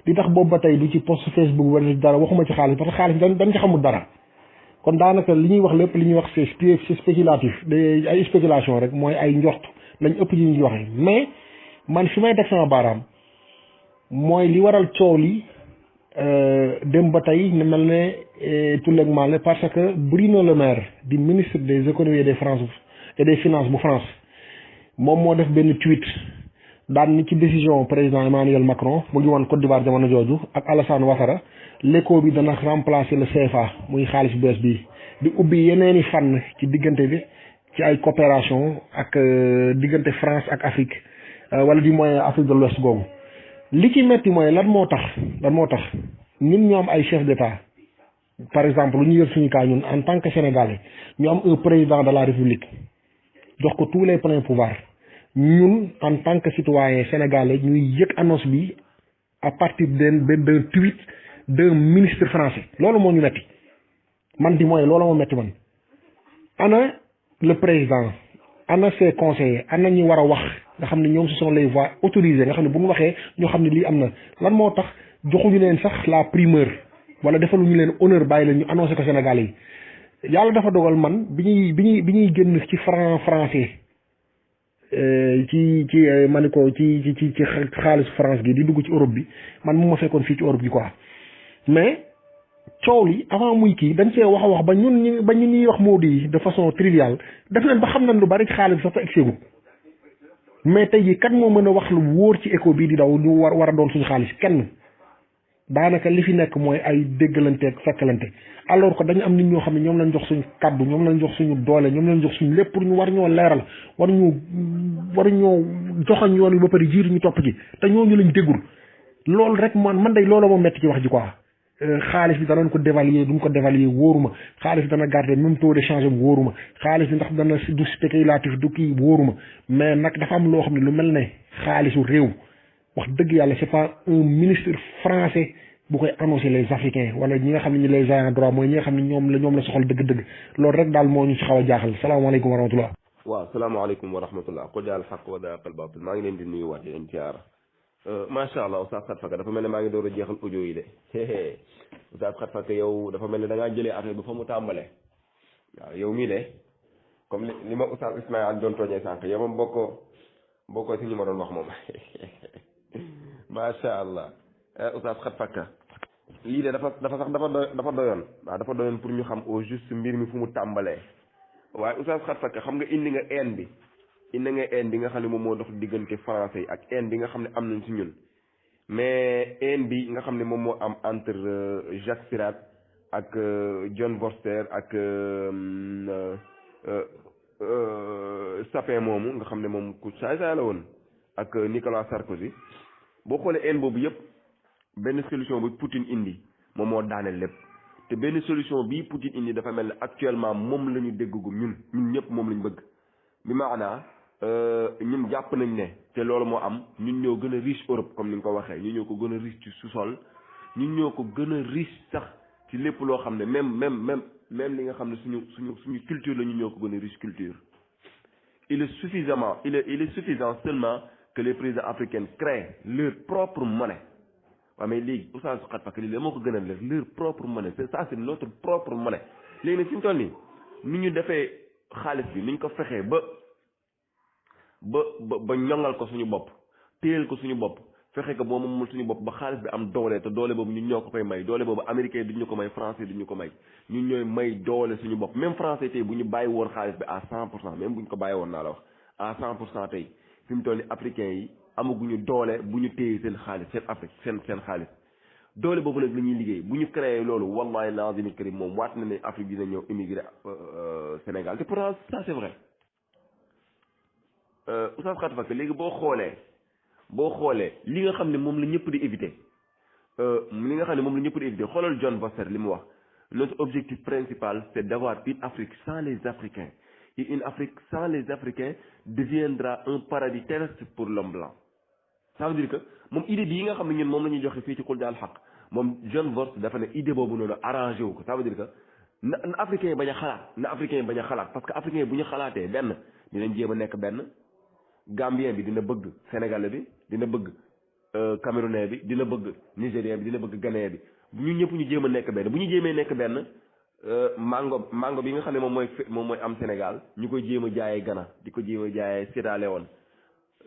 li tax boobu ba tey du ci post Facebook wala dara waxuma ci xaalis parce que xaalis dañ ci xamul dara kon daanaka li ñuy wax lépp li ñuy wax c'est spéculatif ay spéculation rek mooy ay njort lañ ëpp ci ñuy waxee mais man fi may teg sama baaraam mooy li waral coow li dem ba tey ne mel ne tulleeg maale parce que Bruno Le Maire di ministre des économies et des finances bu France moom moo def benn tweet daan ni ci décision président Emmanuel Macron mu ngi woon Côte d'Ivoire jamono jooju ak Alassane Ouattara l'éco bi dana remplacer le CFA muy xaalis bu bees bi di ubbi yeneeni fànn ci diggante bi ci ay coopération ak diggante France ak Afrique wala du moins Afrique de l'Ouest googu li ci metti mooy lan moo tax ñun ñoo am ay chef d'État par exemple lu ñu yor suñu cas ñun en tant que Sénégalais ñu am un président de la République jox ko tous les pleins pouvoirs ñun en tant que citoyen sénégalais ñuy yëg annonce bi à partir d'un tweet d'un ministre français loolu moo ñu metti man di mooy loolu moo metti man ana le président ana ses conseillers ana ñi war a wax nga xam ne ñoom ce sont les voix autorisées nga xam ne bu ñu waxee ñoo xam ne lii am na lan moo tax joxuñu leen sax la primeur wala defaluñu leen honneur bàyyi leen ñu annoncé ko Sénégalais yi yàlla dafa dogal man bi ñuy génn ci français ci maniko ci xaalis France gi di dugg ci Europe bi man mu ma fekkoon fii ci Europe gi quoi mais coow li avant muy kii dañ cee wax a wax ba ñun ñuy wax moo di de façon triviale def nañ ba xam nañ lu bari ci xaalis bi sax te egseegu mais tey jii kat moo mën a wax lu wóor ci éco bii di daw ñu war a doon suñu xaalis kenn daanaka li fi nekk mooy ay déggalanteeg fekkalante alors que dañu am nit ñoo xam ne ñoom lañ jox suñu kaddu ñoom lañ jox suñu doole ñoom lañ jox suñu lépp pour ñu war ñoo leeral war ñoo joxañ yoon wi ba pare jiitu ñu topp ci te ñooñu lañ déggul loolu rek man day loolu moo metti ci wax ji quoi xaalis bi danañ ko dévaluer duñ ko dévaluer wóoruma xaalis bi dana garder même taux de change am wóoruma xaalis bi ndax dana du spéculatif du kii wóoruma mais nag dafa am loo xam ne lu mel ne xaalisu réew wax dëgg yàlla c'est pas un ministre français bu koy annoncer les africains wala ñi nga xam ne ñi les ayants droit mooy ñi nga xam ne ñoom la soxal dëgg-dëgg loolu rek daal moo ñu ci xaw a jaaxal salaamaaleykum wa rahmatullah. waaw salaamaaleykum wa rahmatullah qul jaa al haqq wa zahaqa al baatil maa ngi leen di nuyuwaat di leen ziyaara macha allah Oustaz Khat Fakka dafa mel ne maa ngi door a jeexal audio yi de Oustaz Khat Fakka yow dafa mel ne da ngaa jëlee affaire bi fa mu tàmbalee waaw yow mii de comme li ma Oustaz Ismaïl doon tooñee sànq yow moom bokkoo si ñu ma doon wax moom macha allah Oustaz Khat Fakka lii de dafa doyoon waaw dafa doyoon pour ñu xam au juste mbir mi fu mu tàmbalee waaye Oustaz Khat Fakka xam nga indi nga haine bi nga xam ne moom moo dox diggante français yi ak haine bi nga xam ne am nañ ci ñun mais haine bi nga xam ne moom moo am entre Jacques Chirac ak John Vorster ak Sapin moomu nga xam ne moom ku saay la woon ak Nicolas Sarkozy boo xoolee haine boobu yëpp benn solution bi Poutine indi moom moo daaneel lépp te benn solution bii Poutine indi dafa mel ne actuellement moom la ñu déggagum ñun ñëpp moom lañ bëgg bi maanaa ñun jàpp nañ ne te loolu moo am ñun ñoo gën a riche Europe comme ni nga ko waxee ñun ñoo ko gën a riche ci sous-sol ñun ñoo ko gën a riche sax ci lépp loo xam ne même li nga xam ne suñu culture la ñun ñoo ko gën a riche culture. Il est suffisant seulement que les présidents africains créent leur propre monnaie waaw mais léegi Oustaz Khat Fakka lii la moo ko gën a leur propre monnaie c'est notre propre monnaie léegi nag fi mu toll nii ni ñu defee xaalis bi ni ñu ko fexee ba ñoŋal ko suñu bopp téyel ko suñu bopp fexe ko boo moomul suñu bopp ba xaalis bi am doole te doole boobu ñun ñoo ko koy may doole boobu américain duñu ko may français duñu ko may ñun ñooy may doole suñu bopp même français tey bu ñu bàyyi woon xaalis bi à 100% même bu ñu ko bàyyi woon naa la wax à 100% tey fi mu toll ni africains yi amaguñu doole bu ñu téye seen xaalis seen Afrique seen xaalis doole boobu nag la ñuy liggéey bu ñu créé loolu wallahi lazim karim moom waat na ne Afrique dina ñëw immigré Sénégal te pourtant ça c'est vrai Oustaz Khat Fakka léegi boo xoolee li nga xam ne moom la ñëpp di éviter xoolal John Vorster li mu wax notre objectif principal c'est d'avoir une Afrique sans les Africains et une Afrique sans les Africains deviendra un paradis terrestre pour l'homme blanc. Ça veut dire que moom idée bii nga xam ne ñun moom la ñuy joxe fii ci Qul Jaa al Haqq moom John Vorster dafa ne idée boobu noonu arrangé wu ko. Ça veut dire que na africain yi bañ a xalaat parce que africain yi bu ñu xalaatee benn dinañ jéem a nekk benn Gambien bi dina bëgg Sénégalais bi dina bëgg Camerounais bi dina bëgg Nigérien bi dina bëgg Ghanéen bi ñu ñëpp ñu jéem a nekk benn bu ñu jéemee nekk benn mango bi nga xam ne moom mooy am Sénégal ñu koy jéem a jaayee Ghana di ko jéem a jaayee Sierra Leone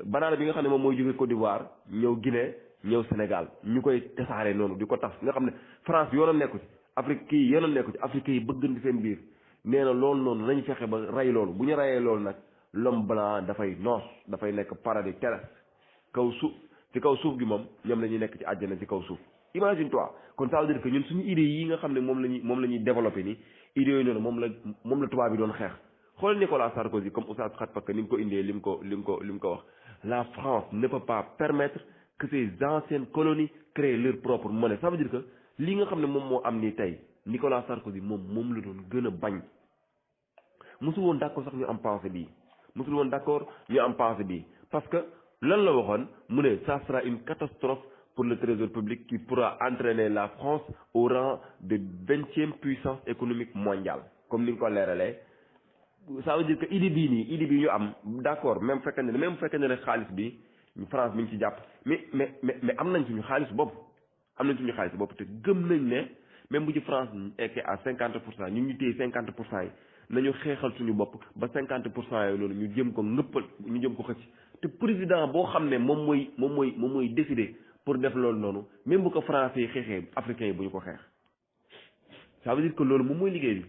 banaana bi nga xam ne moom mooy jóge Côte d'Ivoire ñëw Guinée ñëw Sénégal ñu koy tasaare noonu di ko tas nga xam ne France yoonam nekku ci Afrique kii yoonam nekku ci Afrique yi bëggante seen biir nee na loolu noonu nañ fexe ba rey loolu bu ñu reyee loolu nag l'homme blanc dafay noos dafay nekk paradis terrestre kaw suuf ci kaw suuf gi moom ñoom la ñuy nekk ci àjjana ci kaw suuf imagine toi kon ça veut dire que ñun suñu idées yi nga xam ne moom la ñuy développé nii idées yooyu noonu moom la tubaab bi doon xeex xool Nicolas Sarkozy comme Oustaz Khat Fakka ni mu ko indee lim ko wax la France ne peut pas permettre que ces anciennes colonies créent leur propre monnaie ça veut dire que li nga xam ne moom moo am nii tey Nicolas Sarkozy moom la doon gën a bañ mosul woon d'accord sax ñu am pensée bii mosul woon d'accord ñu am pensée bii parce que lan la waxoon mu ne ça sera une catastrophe pour le trésor public qui pourra entraîner la France au rang de 20e puissance économique mondiale comme ni nga ko leeralee ça veut dire que idée bii ñu am d'accord même fekkee ne xaalis bi France mi ngi ci jàpp mais am nañ suñu xaalis bopp te gëm nañ ne même bu ci France ekkee à 50% ñu téye 50% yi nañu xeexal suñu bopp ba 50% yooyu noonu ñu jëm ko ngëppal ñu jëm ko xëcc te président boo xam ne moom mooy décider pour def loolu noonu même bu ko français yi xeexee africains yi bu ñu ko xeex ça veut dire que loolu moom mooy liggéey bi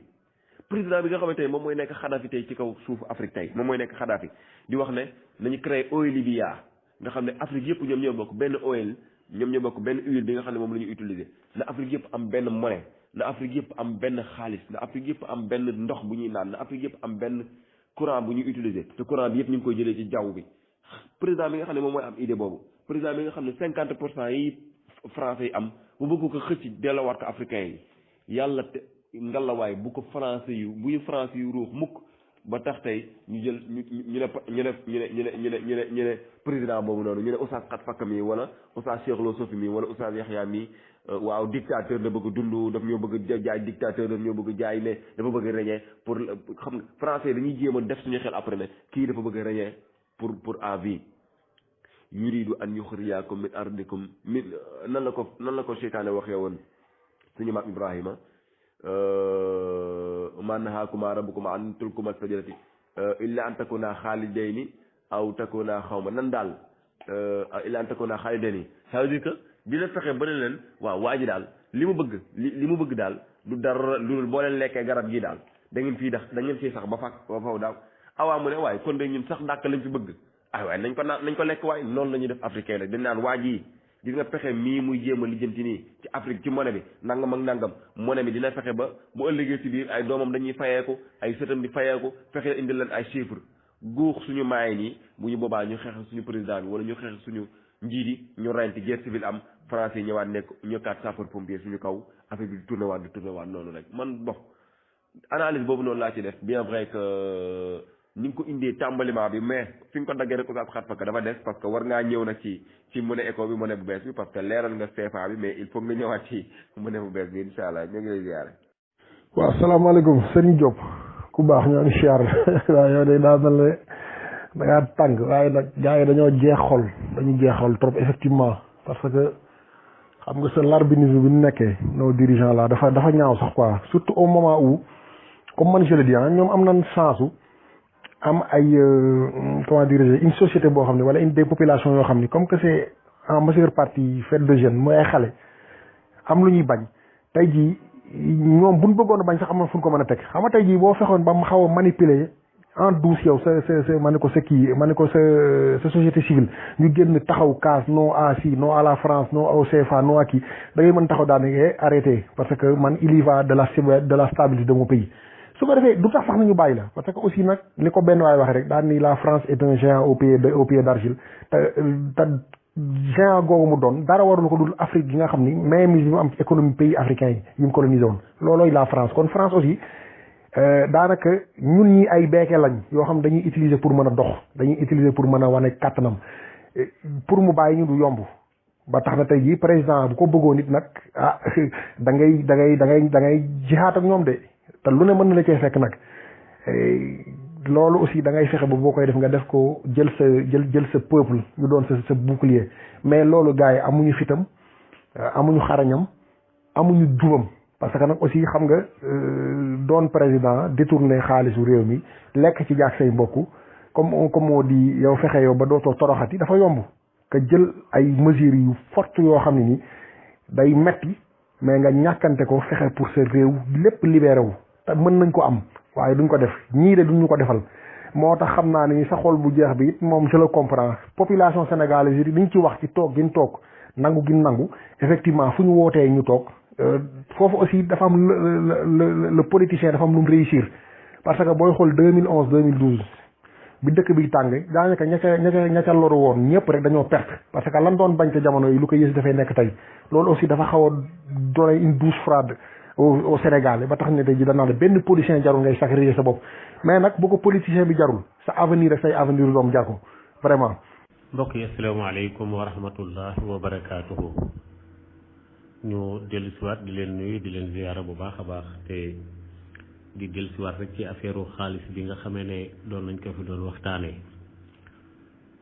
président bi nga xamante ne moom mooy nekk Kadhafi tey ci kaw suufu Afrique tey moom mooy nekk Kadhafi di wax ne nañu créer oil Libya nga xam ne Afrique yëpp ñoom ñoo bokk benn oil ñoom ñoo bokk benn huile bi nga xam ne moom la ñu utiliser na Afrique yëpp am benn monnaie na Afrique yëpp am benn xaalis na Afrique yëpp am benn ndox bu ñuy naan na Afrique yëpp am benn courant bu ñuy utiliser te courant bi yëpp ñu ngi koy jëlee ci jaww bi président bi nga xam ne moom mooy am idée boobu président bi nga xam ne 50% yi français yi am bu bëgg ko xëcc delloowaat ko africain yi yàlla te ngalawaay bu ko français yu buy français yu ruux mukk ba tax tey ñu jël ñu ne président boobu noonu ñu ne Oustaz Khat Fakka mi wala Oustaz Cheikh Lo Sofi mi wala Oustaz Yahya mi waaw dictateur la bëgg dund daf ñoo bëgg jaay dictateur daf ñoo bëgg jaay ne dafa bëgg régner pour xam nga français dañuy jéem a def suñu xel après ne kii dafa bëgg régner pour à vie yuridu an yuxrijakum min ardikum min nan la ko seytaane waxee woon suñu maam Ibrahima ma nahaakumaa rabbukumaa an tilkumaa shajarati illa an takuunaa xaalidayni aw takuunaa xawma nan daal illa an takuunaa xaalidayni ça veut dire que dina fexe ba ne leen waaw waa ji daal li mu bëgg daal du dara lu boo leen lekkee garab gi daal da ngeen fii sax ba faw daaw awaa mu ne waaye kon de ñun sax dàkk lañ fi bëgg ay waaye nañ ko lekk waaye noonu la ñuy def africain rek dañ naan waa ji gis nga pexe mii muy jéem a lijjanti nii ci Afrique ci monnaie bi nangam ak nangam monnaie bi dina fexe ba bu ëllëgee ci biir ay doomam dañuy fayeeku ay sëtam di fayeeku fexe indi leen ay chiffres guux suñu maay nii bu ñu boobaa ñu xeex suñu président bi wala ñu xeex suñu njiit yi ñu renti guerre civile am français yi ñëwaat nekk ñëkkaat sapeur pompier suñu kaw affaire bi di tourné waat noonu rek man bon analyse boobu noonu laa ci def bien vrai que ni nga ko indee tàmbaliment bi mais fi nga ko daggee rek Oustaz Khat Fakka dafa des parce que war ngaa ñëw nag ci monnaie éco bi monnaie bu bees bi parce que leeral nga CFA bi mais il faut nga ñëwaat ci monnaie bu bees bi incha allah ñu ngi lay ziare. waaw salaamaaleykum Serigne Diop ku baax ñoo ngi siyaar waaw yow de daa mel ne da ngaa tàng waaye nag gars yi dañu jeex xol trop effectivement parce que xam nga sa larbinisme bi ñu nekkee nos dirigeants là dafa ñaaw sax quoi surtout au moment où comme man je le dis ñoom am nañ chance am ay comment dirais-je une société boo xam ne wala une des populations yoo xam ni comme que c'est en majeure partie fait de jeunes mooy ay xale am lu ñuy bañ tey jii ñoom buñ bëggoon a bañ sax am na fu ñu ko mën a teg xam nga tey jii boo fexoon ba mu xaw a manipuler en douce yow sa ma ne ko sa société civile ñu génn taxaw kaas non à si non à la France non au CFA non à kii da ngay mën taxaw daal ne arrêté parce que man il y va de la stabilité de mon pays. su ko defee du tax sax nañu bàyyi la parce que aussi nag li ko benn waay waxee rek daan ni la France est un géant au pied d'argile te géant googu mu doon dara warul ko dul Afrique gi nga xam ni même yi mu am ci économie pays africain yi mu colonisé woon loolooy la France kon France aussi daanaka ñun ñi ay beeke lañ yoo xam dañuy utiliser pour mën a dox dañuy utiliser pour mën a wane kàttanam pour mu bàyyi ñu du yomb ba tax na tey jii président bu ko bëggoon nit nag da ngay jihaat ak ñoom de te lu ne mën na la cee fekk nag loolu aussi da ngay fexe ba boo koy def nga def ko jël sa peuple ñu doon sa bouclier mais loolu gars yi amuñu fitam amuñu xarañam amuñu jubam parce que nag aussi xam nga doon président détourné xaalisu réew mi lekk ci jaag say mbokk comme moo di yow fexe yow ba dootoo toroxati dafa yomb que jël ay mesures yu fortes yoo xam ne ni day metti mais nga ñàkkante ko fexe pour sa réew lépp libéré wu te mën nañ ko am waaye duñ ko def ñii de duñ ñu ko defal moo tax xam naa ni sa xol bu jeex bi it moom je le comprends population sénégalaise yi liñ ci wax ci toog gin toog nangu gin nangu effectivement fu ñu wootee ñu toog foofu aussi dafa am le politicien dafa am lu mu réussir parce que booy xool 2011 2012 bi dëkk bi tàng daanaka ña ca loru woon ñëpp rek dañoo perte parce que lan doon bañ ca jamono yi lu ko yées dafay nekk tey loolu aussi dafa xaw a donner une douche froide au Sénégal ba tax ne tey ji danaa la benn politicien jarul ngay sacrifier sa bopp mais nag bu ko politicien bi jarul sa avenir ak say avenir doom jar ko vraiment. mbokk yi asalaamaaleykum wa rahmatullah wa barakaatuhu ñu dellu siwaat di leen nuyu di leen ziyaara bu baax a baax te di dellu siwaat rek ci affaire xaalis bi nga xamee ne doon nañ ko fi doon waxtaanee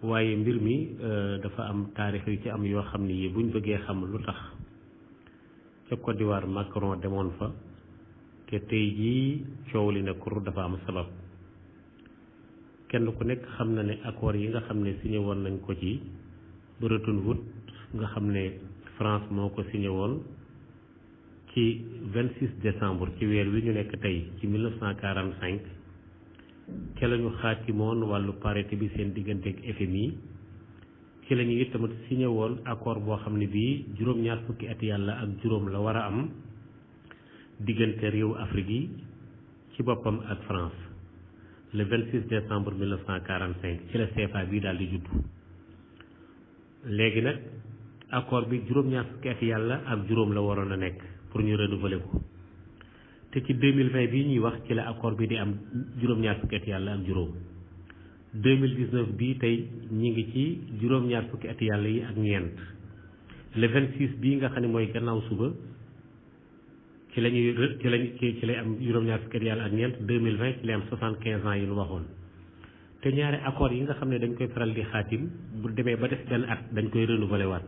waaye mbir mi dafa am taarix yu ci am yoo xam ni buñ bëggee xam lu tax ca Côte d'Ivoire Macron demoon fa te tey jii coow li ne kur dafa am sabab kenn ku nekk xam na ne accord yi nga xam ne signé woon nañ ko ci Bretton Woods nga xam ne France moo ko signé woon ci 26 décembre ci weer wi ñu nekk tey ci 1945 ca la ñu xaatimoon wàllu parité bi seen diggante ak FMI ci la ñu it tamit signé woon accord boo xam ne bii juróom-ñaar fukki at yàlla ak juróom la war a am diggante réewu Afrique yi ci boppam ak France le 26 décembre 1945 ci la CFA bii daal di judd léegi nag accord bi juróom-ñaar fukki at yàlla ak juróom la waroon a nekk pour ñu renouveler ko te ci 2020 bii ñuy wax ci la accord bi di am juróom-ñaar fukki at yàlla ak juróom 2019 bii tey ñi ngi ci juróom-ñaar fukki at yàlla yi ak ñeent le 26 bii nga xam ne mooy gannaaw suba ci lay am juróom-ñaar fukki at yàlla ak ñeent 2020 ci lay am 75 ans yi nu waxoon te ñaari accord yi nga xam ne dañ koy faral di xaatim bu demee ba def benn at dañ koy renouveler waat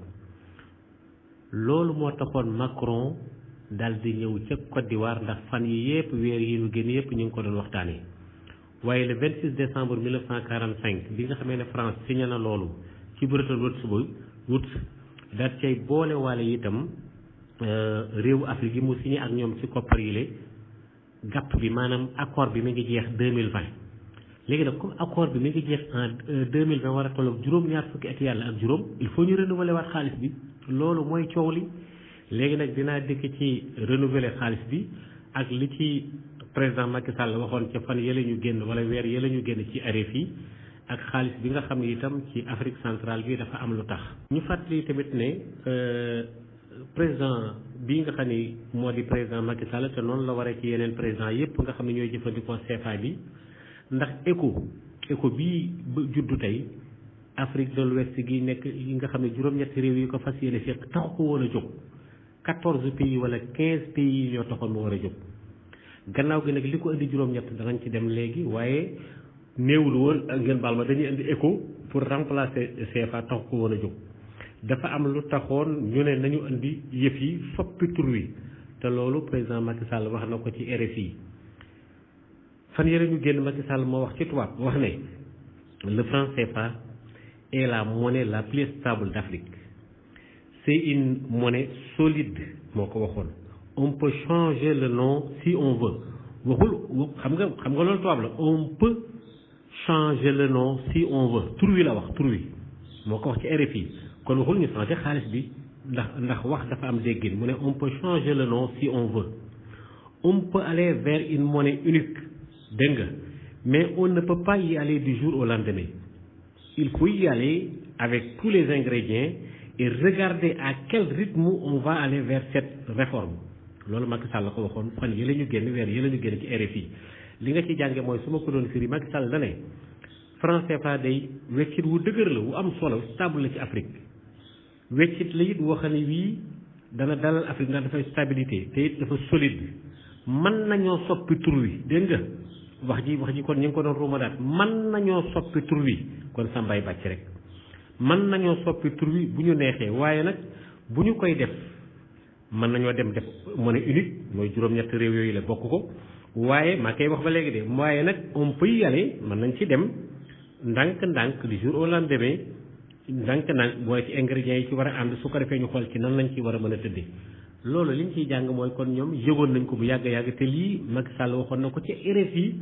loolu moo taxoon Macron daal di ñëw ca Côte d'Ivoire ndax fan yi yëpp weer yi ñu génn yëpp ñu ngi ko doon waxtaanee waaye le 26 décembre 1945 bi nga xamee ne France signé na loolu ci Bretton Woods daal cay boole waale itam réewu Afrique yi mu signé ak ñoom ci koppar yile gàpp bi maanaam accord bi mi ngi jeex 2020 léegi nag comme accord bi mi ngi jeex en 2020 war a tolloog juróom-ñaar fukki at yàlla ak juróom il faut ñu renouveler waat xaalis bi loolu mooy coow li léegi nag dinaa dëkk ci renouveler xaalis bi ak li ci président Macky Sall waxoon ca fan yële ñu génn wala weer yële ñu génn ci RFI ak xaalis bi nga xam ne itam ci Afrique centrale bi dafa am lu tax. ñu fàttali tamit ne président bii nga xam ni moo di président Macky Sall te noonu la waree ci yeneen président yépp nga xam ne ñooy jëfandikoo CFA bi ndax ECO bii juddu tey Afrique de l'Ouest gi nekk yi nga xam ne juróom-ñetti réew yi ko fas yéene fekk taxu ko woon a jóg 14 pays wala 15 pays yi ñoo taxoon mu war a jóg gannaaw gi nag li ko indi juróom-ñett danañ ci dem léegi waaye néewul woon ngeen baal ma dañuy indi ECO pour remplacer CFA taxu ko woon a jóg dafa am lu taxoon ñu ne nañu indi yëf yi soppi tur wi te loolu président Macky Sall wax na ko ci RFI fan yële ñu génn Macky Sall moo wax ci tubaab wax ne le franc CFA est la monnaie la plus stable d'Afrique c'est une monnaie solide moo ko waxoon on peut changer le nom si on veut waxul xam nga loolu tubaab la on peut changer le nom si on veut tur wi la wax tur wi moo ko wax ci RFI kon waxul ñu changer xaalis bi ndax wax dafa am déggin mu ne on peut changer le nom si on veut on peut aller vers une monnaie unique dégg nga mais on ne peut pas y aller du jour au lendemain il faut y aller avec tous les ingrédients et regarder à quel rythme on va aller vers cette réforme loolu Macky Sall la ko waxoon fan yële ñu génn weer yële ñu génn ci RFI li nga ci jànge mooy su ma ko doon firi Macky Sall da ne franc CFA day weccit wu dëgër la wu am solo stable la ci Afrique weccit la it woo xam ne wii dana dalal Afrique ndax dafay stabilité te it dafa solide mën nañoo soppi tur wi dégg nga wax ji kon ñu ngi ko doon ruumadaat mën nañoo soppi tur wi kon sambay bàcc rek mën nañoo soppi tur wi bu ñu neexee waaye nag bu ñu koy def mën nañoo dem def monnaie unique mooy juróom-ñetti réew yooyu la bokk ko waaye maa koy wax ba léegi de waaye nag on peut y aller mën nañ ci dem ndànk-ndànk du jour au lendemain ndànk-ndànk booy ci ingrédients yi ci war a ànd su ko defee ñu xool ci nan lañ ci war a mën a tëddee loolu liñ ciy jàng mooy kon ñoom yëgoon nañ ko bu yàgg-yàgg te lii Macky Sall waxoon na ko ci RFI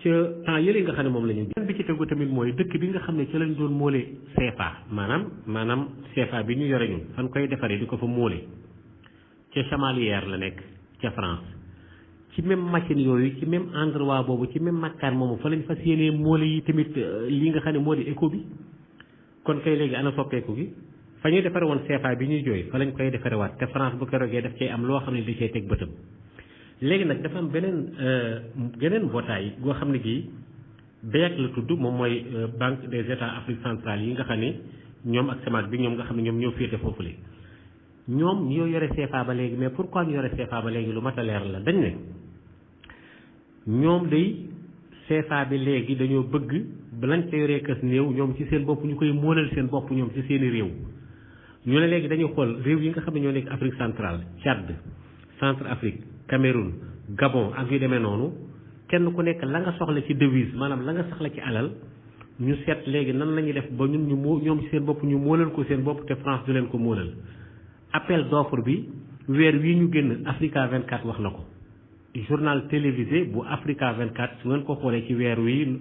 ca temps yële nga xam ne moom la ñu benn bi ci tegu tamit mooy dëkk bi nga xam ne ca lañ doon móole CFA maanaam CFA bi ñu yore ñun fan koy defaree di ko fa móole ca Chamalières la nekk ca France ci même machine yooyu ci même endroit boobu ci même makkaan moomu fa lañ fas yéenee móole yi tamit li nga xam ne moo di éco bi kon kay léegi ana soppeeku gi fa ñuy defare woon CFA bi ñuy jooy fa lañ koy defarewaat te France bu keroogee daf cay am loo xam ne da cay teg bëtam léegi nag dafa am geneen mbootaay goo xam ne gii BEAC la tudd moom mooy Banque des États Afrique centrale yi nga xam ne ñoom ak CEMAC bi ñoom nga xam ne ñoom ñoo féete foofule ñoom ñoo yore CFA ba léegi mais pourquoi ñu yore CFA ba léegi lu mat a leer la dañ ne ñoom day CFA bi léegi dañoo bëgg lañ ca yoree kës néew ñoom ci seen bopp ñu koy móolal seen bopp ñoom ci seeni réew ñu ne léegi dañuy xool réew yi nga xam ne ñoo nekk Afrique centrale Tchad Centrafrique Cameroun Gabon ak yu demee noonu kenn ku nekk la nga soxla ci devise maanaam la nga soxla ci alal ñu seet léegi nan la ñuy def ba ñun ñoom ci seen bopp ñu móolal ko seen bopp te France du leen ko móolal appel d'offre bi weer wii ñu génn Africa 24 wax na ko journal télévisé bu Africa 24 su ngeen ko xoolee ci weer wi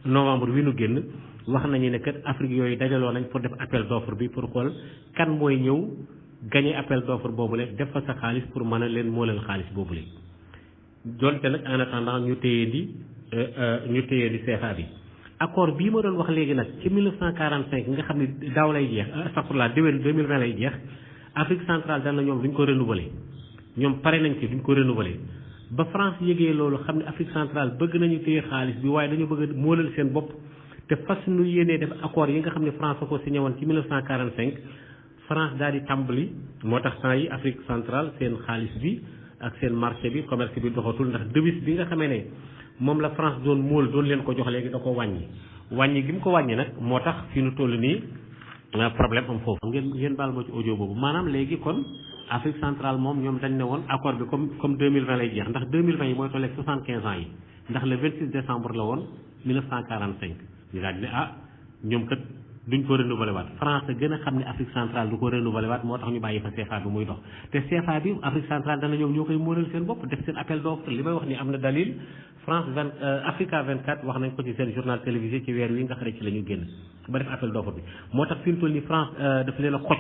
novembre wi ñu génn wax nañu ne kat Afrique yooyu dajaloo nañ pour def appel d'offre bi pour xool kan mooy ñëw gagné appel d'offre boobule def fa sa xaalis pour mën a leen mooleel xaalis boobule. donte nag en attendant ñu téye di CFA bi accord bii ma doon wax léegi nag ci 1945 nga xam ne daaw lay jeex astafurlah déwén 2020 lay jeex Afrique centrale dana ñoom duñ ko renouveler ñoom pare nañ ci duñ ko renouveler ba France yëgee loolu xam ne Afrique centrale bëgg nañu téye xaalis bi waaye dañu bëgg a moolal seen bopp te fas nu yéenee def accord yi nga xam ne France a ko signé woon ci 1945 France daal di tàmbali moo tax temps yi Afrique centrale seen xaalis bi ak seen marché bi commerce bi doxatul ndax devise bi nga xamee ne moom la France doon móol doon leen ko jox léegi da ko wàññi gi mu ko wàññi nag moo tax fi nu toll nii problème am foofu ngeen baal ma ci audio boobu maanaam léegi kon Afrique centrale moom ñoom dañ ne woon accord bi comme 2020 lay jeex ndax 2020 yi mooy tolleeg 75 ans yi ndax le 26 décembre la woon 1945 ñu daal di ne ñoom kat duñ ko renouvelé waat France gën a xam ne Afrique centrale du ko renouvelé waat moo tax ñu bàyyi fa CFA bi muy dox te CFA bi Afrique centrale dana ñoom ñoo koy móolal seen bopp def seen appel d'offre li may wax ni am na dalil France Africa 24 wax nañ ko ci seen journal télévisé ci weer wi nga xam ne ci la ñu génn ba def appel d'offre bi moo tax fi mu toll nii France daf leen a xoj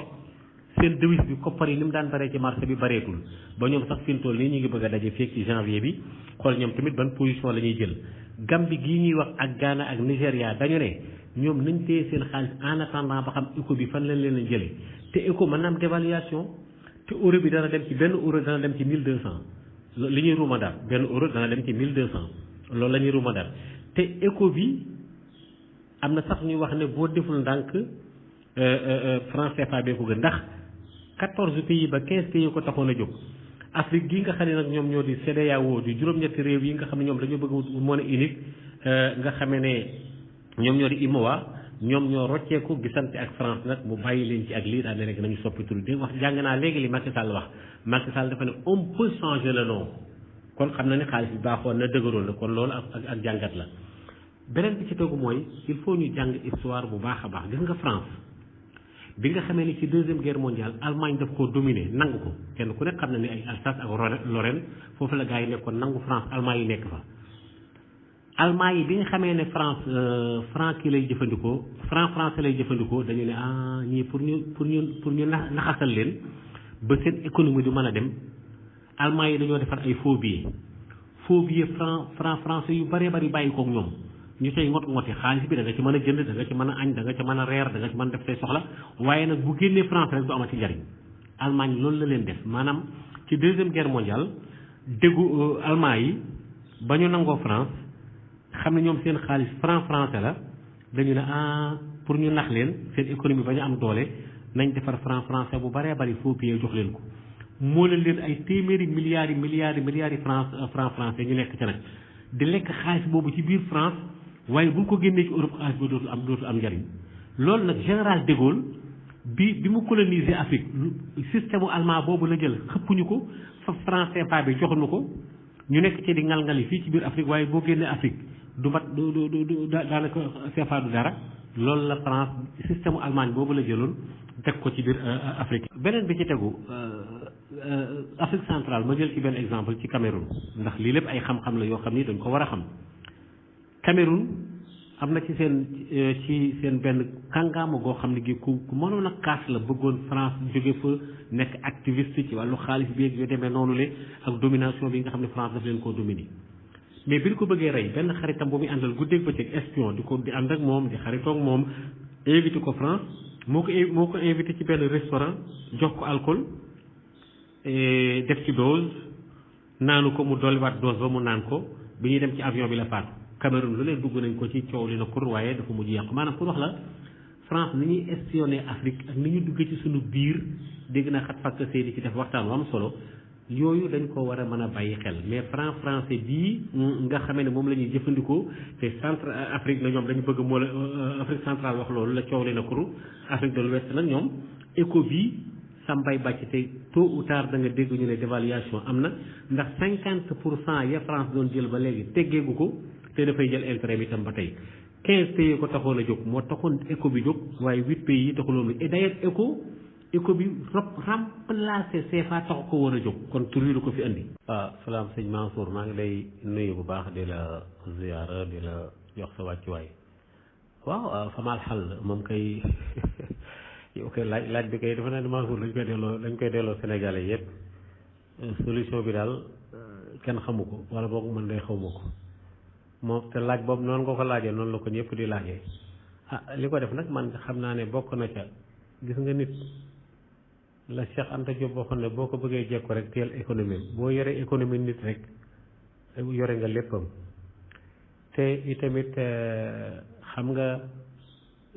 seen devise bi koppar yi ni mu daan baree ci marché bi bareetul ba ñoom sax fi mu toll nii ñu ngi bëgg a daje fii ci janvier bi xool ñoom tamit ban position la ñuy jël Gambie gii ñuy wax ak Ghana ak Nigéria dañu ne ñoom nañ téye seen xaalis en attendant ba xam éco bi fan lañ leen a jëlee te éco mën na am dévaluation te euro bi dana dem ci benn euro dana dem ci 1200 li ñuy ruumandaat benn euro dana dem ci 1200 loolu la ñuy ruumandaat te éco bi am na sax ñuy wax ne boo deful ndànk franc CFA bee ko gën ndax 14 pays ba 15 pays ko taxoon a jóg Afrique gi nga xam ne nag ñoom ñoo di CEDEAO di juróom-ñetti réew yi nga xam ne ñoom dañoo bëgg monnaie unique nga xamee ne ñoom ñoo di UEMOA ñoom ñoo rocceeku gisante ak France nag mu bàyyi leen ci ak lii daal ne rek nañu soppi tur bi wax jàng naa léegi li Macky Sall wax Macky Sall dafa ne on peut changer le nom kon xam na ne xaalis bi baaxoon na dëgëroon na kon loolu ak jàngat la beneen bi ci tegu mooy il faut ñu jàng histoire bu baax a baax gis nga France bi nga xamee ni ci deuxième guerre mondiale Allemagne daf koo dominer nangu ko kenn ku nekk xam na ni ay Alsace ak Lorraine foofu la gars yi nekkoon nangu France Allemagne yi nekk fa Allemagne yi bi nga xamee ne franc kii lay jëfandikoo franc français lay jëfandikoo dañu ne ñii pour ñu naxasal leen ba seen économie du mën a dem Allemagne yi dañoo defar ay faux billets franc français yu bëree bëri bàyyi koog ñoom ñu tey ngoti xaalis bi da nga ci mën a jënd da nga ci mën a añ da nga ci mën a reer da nga ci mën a def say soxla waaye nag bu génnee France rek du amati njariñ Allemagne loolu la leen def maanaam ci deuxième guerre mondiale déggu Allemagne yi ba ñu nangoo France xam ne ñoom seen xaalis franc français la dañu ne pour ñu nax leen seen économie ba ñu am doole nañ defar franc français bu bëree bëri faux billets jox leen ko moo leen ay téeméeri milliards yi franc français ñu nekk ca nag di lekk xaalis boobu ci biir France waaye bu ñu ko génnee ci Europe xaalis ba dootul am njariñ loolu nag général de Gaulle bi mu coloniser Afrique système allemand boobu la jël xëppuñu ko fa franc CFA bi joxuñu ko ñu nekk ci di ngal-ngali fii ci biir Afrique waaye boo génnee Afrique du mat du daanaka CFA du dara loolu la France système Allemagne boobu la jëloon teg ko ci biir Afrique. beneen bi ci tegu Afrique centrale ma jël ci benn exemple ci Cameroun ndax lii lépp ay xam-xam la yoo xam ni dañ ko war a xam Cameroun am na ci seen benn kàngaama goo xam ne gi ku mënoon a kaas la bëggoon France jóge fa nekk activiste ci wàllu xaalis bi ak yu demee noonu le ak domination bi nga xam ne France daf leen koo dominer mais bi ñu ko bëggee rey benn xaritam bu muy àndal guddeeg bëccëg espion di ànd ak moom di xaritoog moom invité ko France moo ko invité ci benn restaurant jox ko alcool def ci dose naanu ko mu dolliwaat dose ba mu naan ko bi ñuy dem ci avion bi la faatu Cameroun lu leen dugg nañ ko ci coow li na kur waaye dafa mujj yàqu maanaam pour wax la France ni ñuy espionné Afrique ak ni ñu duggee ci suñu biir dégg naa xat fakk Seydi ci def waxtaan wu am solo yooyu dañ ko war a mën a bàyyi xel mais français bii nga xamee ne moom la ñuy jëfandikoo te centre Afrique la ñoom dañu bëgg moo la Afrique centrale wax loolu la coow li na kur Afrique de l'Ouest nag ñoom éco bii sambay bàcc te tôt ou tard da nga dégg ñu ne dévaluation am na ndax 50% ya France doon jël ba léegi teggeegu ko te dafay jël intérêt bi tam ba tey 15 pays ko taxoon a jóg moo taxoon éco bi jóg waaye 8 pays yi taxuloon et d'ailleurs éco bi remplacé CFA taxu ko woon a jóg kon tur yi la ko fi andi. salaam sëñ Mansour maa ngi lay nuyu bu baax di la ziyaara di la jox sa wàccuwaay waaw Famal xal moom kay yow kay laaj bi kay dafa naa ne Mansour dañ koy delloo Sénégalais yëpp solution bi daal kenn xamu ko wala boog man day xaw ma ko moom te laaj boobu noonu nga ko laajee noonu la ko ñëpp di laajee li ko def nag man xam naa ne bokk na ca gis nga nit la Cheikh Anta Diop waxoon ne boo ko bëggee jekko rek teel économie boo yoree économie nit rek yore nga léppam te itamit xam nga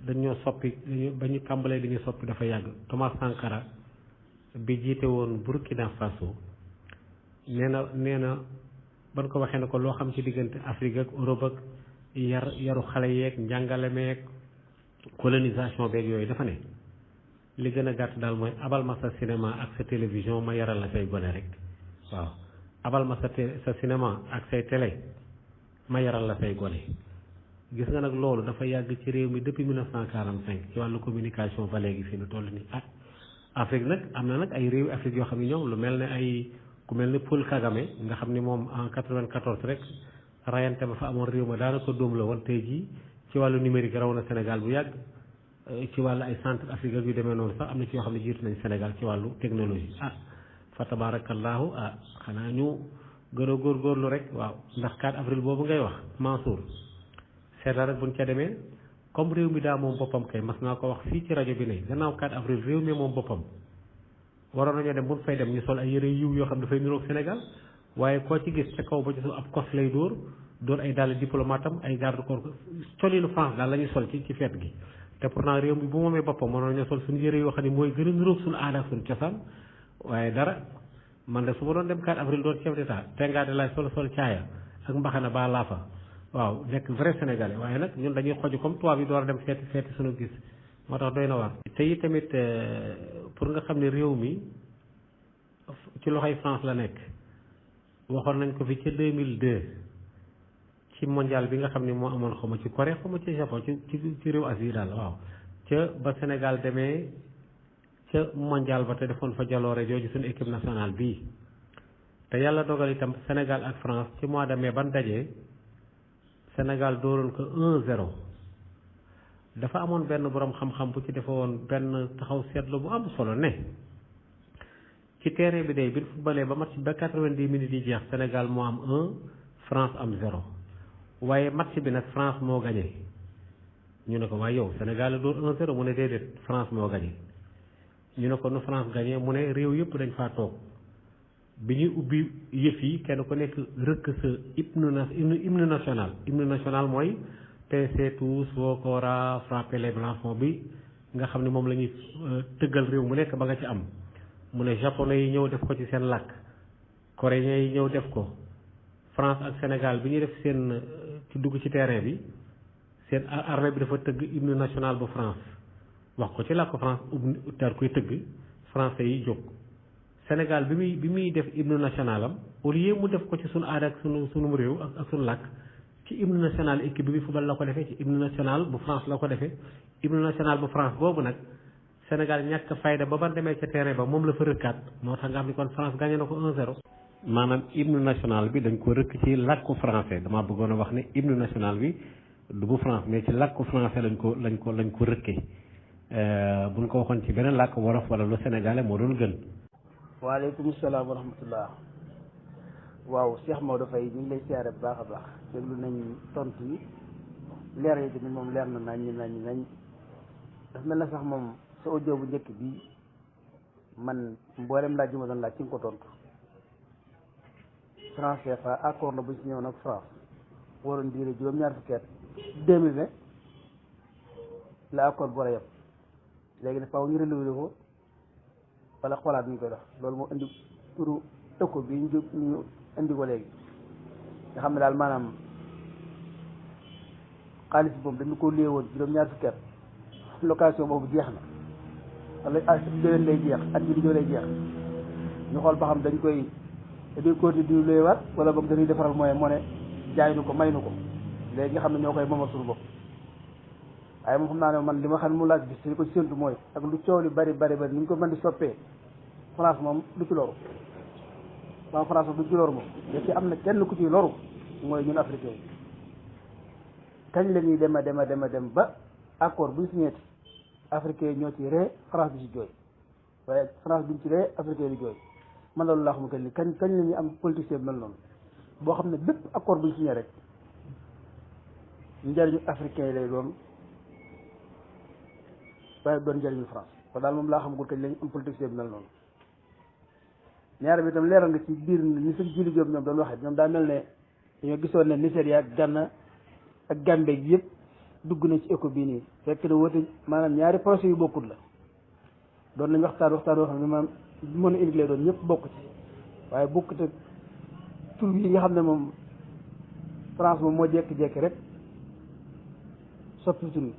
dañoo soppi ba ñu tàmbalee dañuy soppi dafa yàgg Thomas Sankara bi jiite woon Burkina Faso nee na ban ko waxee ne ko loo xam ci diggante Afrique ak Europe ak yaru xale yeeg njàngale meeg colonisation beeg yooyu dafa ne li gën a gàtt daal mooy abal ma sa cinéma ak sa télévision ma yaral la say gone rek waaw abal ma sa cinéma ak say télé ma yaral la say gone gis nga nag loolu dafa yàgg ci réew mi depuis 1945 ci wàllu communication ba léegi fii nu toll nii Afrique nag am na nag ay réew Afrique yoo xam ne ñoom lu mel ne ay ku mel ne Paul Kagame nga xam ne moom en 94 rek rayante ba fa amoon réew ma daanaka dóom la woon tey jii ci wàllu numérique raw na Sénégal bu yàgg ci wàllu ay centre Afrique yu demee noonu sax am na ci yoo xam ne jiitu nañ Sénégal ci wàllu technologie fa tabarakallahu xanaa ñu gën a góorgóorlu rek waaw ndax 4 avril boobu ngay wax Mansour seetla rek buñ ca demee comme réew mi daa moom boppam kay mas naa ko wax fii ci rajo bi ne gannaaw 4 avril réew mi moom boppam waroon nañoo dem buñ fay dem ñu sol ay yëre yiw yoo xam dafay niroog Sénégal waaye koo ci gis ca kaw ba ci suuf ab kos lay dóor ay dàll diplomate am ay garde corps solinu France daal la ñuy sol ci fête gi te pourtant réew mi bu moomee boppam mënoon nañoo sol suñu yëre yoo xam ne mooy gën a niroog suñu aada ak suñu cosaan waaye dara man de su ma doon dem 4 avril doon chef d'état tengaade laay sol caaya ak mbaxana ba laafa waaw nekk vrai sénégalais waaye nag ñun dañuy xoj comme tubaab yi door a dem seeti suñu gis moo tax doy na waar te it tamit pour nga xam ne réew mi ci loxoy France la nekk waxoon nañ ko fi ca 2002 ci mondial bi nga xam ne moo amoon xaw ma ci Corée xaw ma ci Japon ci réew Asie daal waaw ca ba Sénégal demee ca mondial ba te defoon fa jaloore jooju suñu équipe nationale bii te yàlla dogal itam Sénégal ak France ci mois de mai ban dajee Sénégal dooroon ko 1-0 dafa amoon benn borom xam-xam bu ci defe woon benn taxaw seetlu bu am solo ne ci terrain bi day bi footballee ba match ba 90 minutes yi jeex Sénégal moo am 1 France am 0 waaye match bi nag France moo gagné ñu ne ko waaye yow Sénégal la door 1-0 mu ne déedéet France moo gagné ñu ne ko nu France gagné mu ne réew yëpp dañ faa toog bi ñuy ubbi yëf yi kenn ku nekk rëkk sa hymne national mooy PC tous Wokora frapper les blancs bi nga xam ne moom la ñuy tëggal réew mu nekk ba nga ci am mu ne japonais yi ñëw def ko ci seen làkk coréens yi ñëw def ko France ak Sénégal bi ñuy def seen ci dugg ci terrain bi seen armée bi dafa tëgg hymne national bu France wax ko ci làkk France daal koy tëgg français yi jóg Sénégal bi muy def hymne national am au lieu mu def ko ci sunu aada ak sunu réew ak sunu làkk ci hymne national équipe bi football la ko defee ci hymne national bu France la ko defee hymne national bu France boobu nag Sénégal ñàkk fayda ba ban demee ca terrain ba moom la fa rëkkaat moo tax nga xam ni kon France gagné na ko 1-0 maanaam hymne national bi dañ ko rëkk ci làkku français dama bëggoon a wax ne hymne national bi du bu France mais ci làkku français lañ ko rëkkee buñ ko waxoon ci beneen làkk wolof wala lu sénégalais moo doon gën. waaleykum salaam wa rahmatullah. waaw Cheikh Maodo Faye ñu ngi lay siyaare bu baax a baax déglu nañ tontu yi leer yi tamit moom leer na nañ daf mel na sax moom sa audio bu njëkk bi man mboolem laaj bi ma doon laaj ci nga ko tontu France CFA accord la bu ñu si ñëw nag France waroon diire juróom-ñaar fukki at 2020 la accord bu war a yem léegi nag faaw ñu renouvelé ko wala xoolaat ñu koy def loolu moo indi turu tëkko bi ñu indi ko léegi nga xam ne daal maanaam xaalis boobu dañu ko léewoon juróom-ñaar fukki at location boobu jeex na wala at déwén lay jeex at bi di ñëw lay jeex ñu xool ba xam dañ koy continuer di léewaat wala boog dañuy defaral moo ne jaay nu ko may nu ko léegi nga xam ne ñoo koy moomal suñu bopp waaye moom xam naa ne man li ma xam ne mu laaj gis li ko séntu mooy ak lu coow li bari ni ñu ko mën di soppee France moom du ci loru waa France moom du ci loru moom da ci am na kenn ku ci loru mooy ñun africain yi kañ la ñuy dem ba accord buñ signéeti africain yi ñoo ci ree France bi ci jooy waaye France duñ ci ree africain di jooy man loolu laa xam ne kañ la ñuy am politicien mel noonu boo xam ne bépp accord buñ signé rek njëriñu africain yi lay doon waaye doon njëriñu France kon daal moom laa xamagul kañ la ñu am politicien mel noonu ñaar bi itam leeral nga ci biir ni sëñ Jili Jóob ñoom doon waxee ñoom daa mel ne dañoo gisoon ne Nigeria ak Ghana ak Gambie gi yëpp dugg na ci éco bii nii fekk na woote maanaam ñaari projet yu bokkut la doon nañ waxtaan woo xam ne maanaam mën a indi lay doon ñëpp bokk ci waaye bokkut ak tur yi nga xam ne moom France moom moo jekki-jekki rek soppi tur yi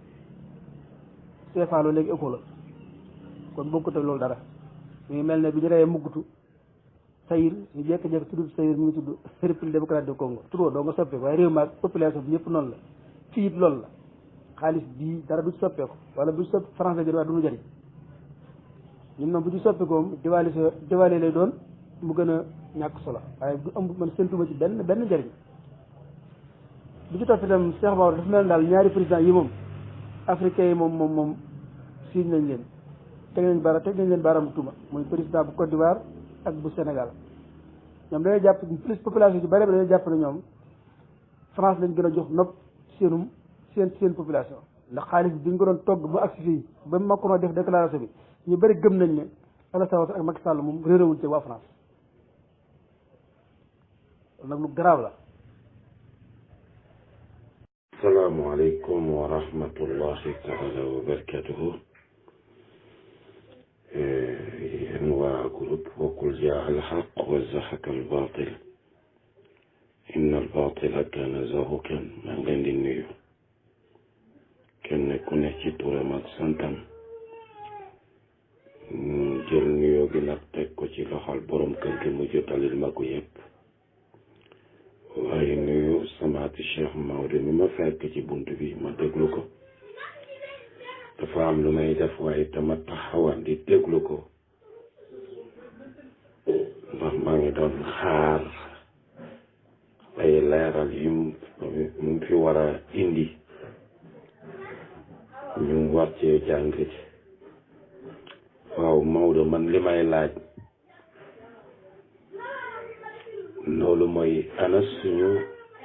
CFA loolu léegi éco la kon bokkut ak loolu dara mu ngi mel ne bi ñu reyee muggutu Sayir ñu jekki-jekki tudd Sayir mu ngi tudd République démocratique du Congo turoo doo nga soppeeku waaye réew maag population bi ñëpp noonu la fii it loolu la xaalis bii dara du soppeeku wala bu soppi France la jël waaye du ñu jëriñ ñun moom bu ñu soppeekoom diwaale lay doon mu gën a ñàkk solo waaye du am man séntuma ci benn njëriñ bu ci topp itam Cheikh Maodo dafa mel daal ñaari président yi moom africain yi moom siiñ nañ leen teg nañ leen baaraam tuuma muy président bu Côte d'Ivoire ak bu Sénégal ñoom dañoo jàpp plus population ci bari ba dañoo jàpp ne ñoom France lañ gën a jox nopp seen population ndax xaalis bi ñu ko doon togg ba agsi fii ba Macron def déclaration bi ñu bëri gëm nañ ne Alassane Ouattara ak Macky Sall moom réeréwul ci waa France nag lu garaaw la. asalaamaaleykum wa rahmatullahi taala wa barakatuhu. yéen waa groupe waqul jaa alxaq wa zahaqa albaatil inna albaatila kaana zahuqan maa ngi leen di nuyu kenn ku ne ci turam ak santam jël nuyoo gi nag teg ko ci loxol borom kër gi mu jotalil ma ko yëpp waaye nuyu samaati Cheikh Maodo mi ma fekk ci bunt bi ma déglu ko dafa am lu may def waaye tama taxawaan di déglu ko ndax maa ngi doon xaar ay leeral yu mu fi war a indi ñu war cee jàngit waaw Maodo man li may laaj loolu mooy ana suñu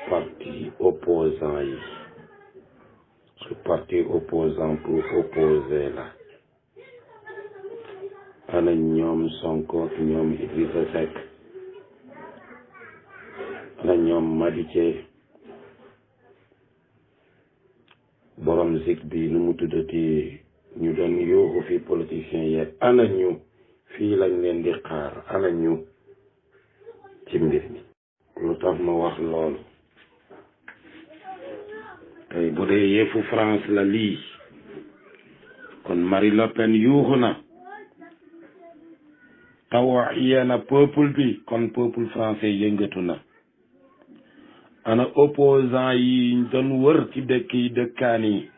parti opposant yi su parti opposant pour opposer la ana ñoom Sonko ak ñoom Idrissa Seck ana ñoom Madické borom zik bi nu mu tuddati ñu doon yóoxu fi politiciens yi ana ñu fii lañ leen di xaar ana ñu ci mbir mi lu tax ma wax loolu tey bu dee yëfu France la lii kon Marine Le Pen yuuxu na tawaxiya na peuple bi kon peuple français yëngatu na ana opposant yi doon wër ci dëkk yi dëkkaan yi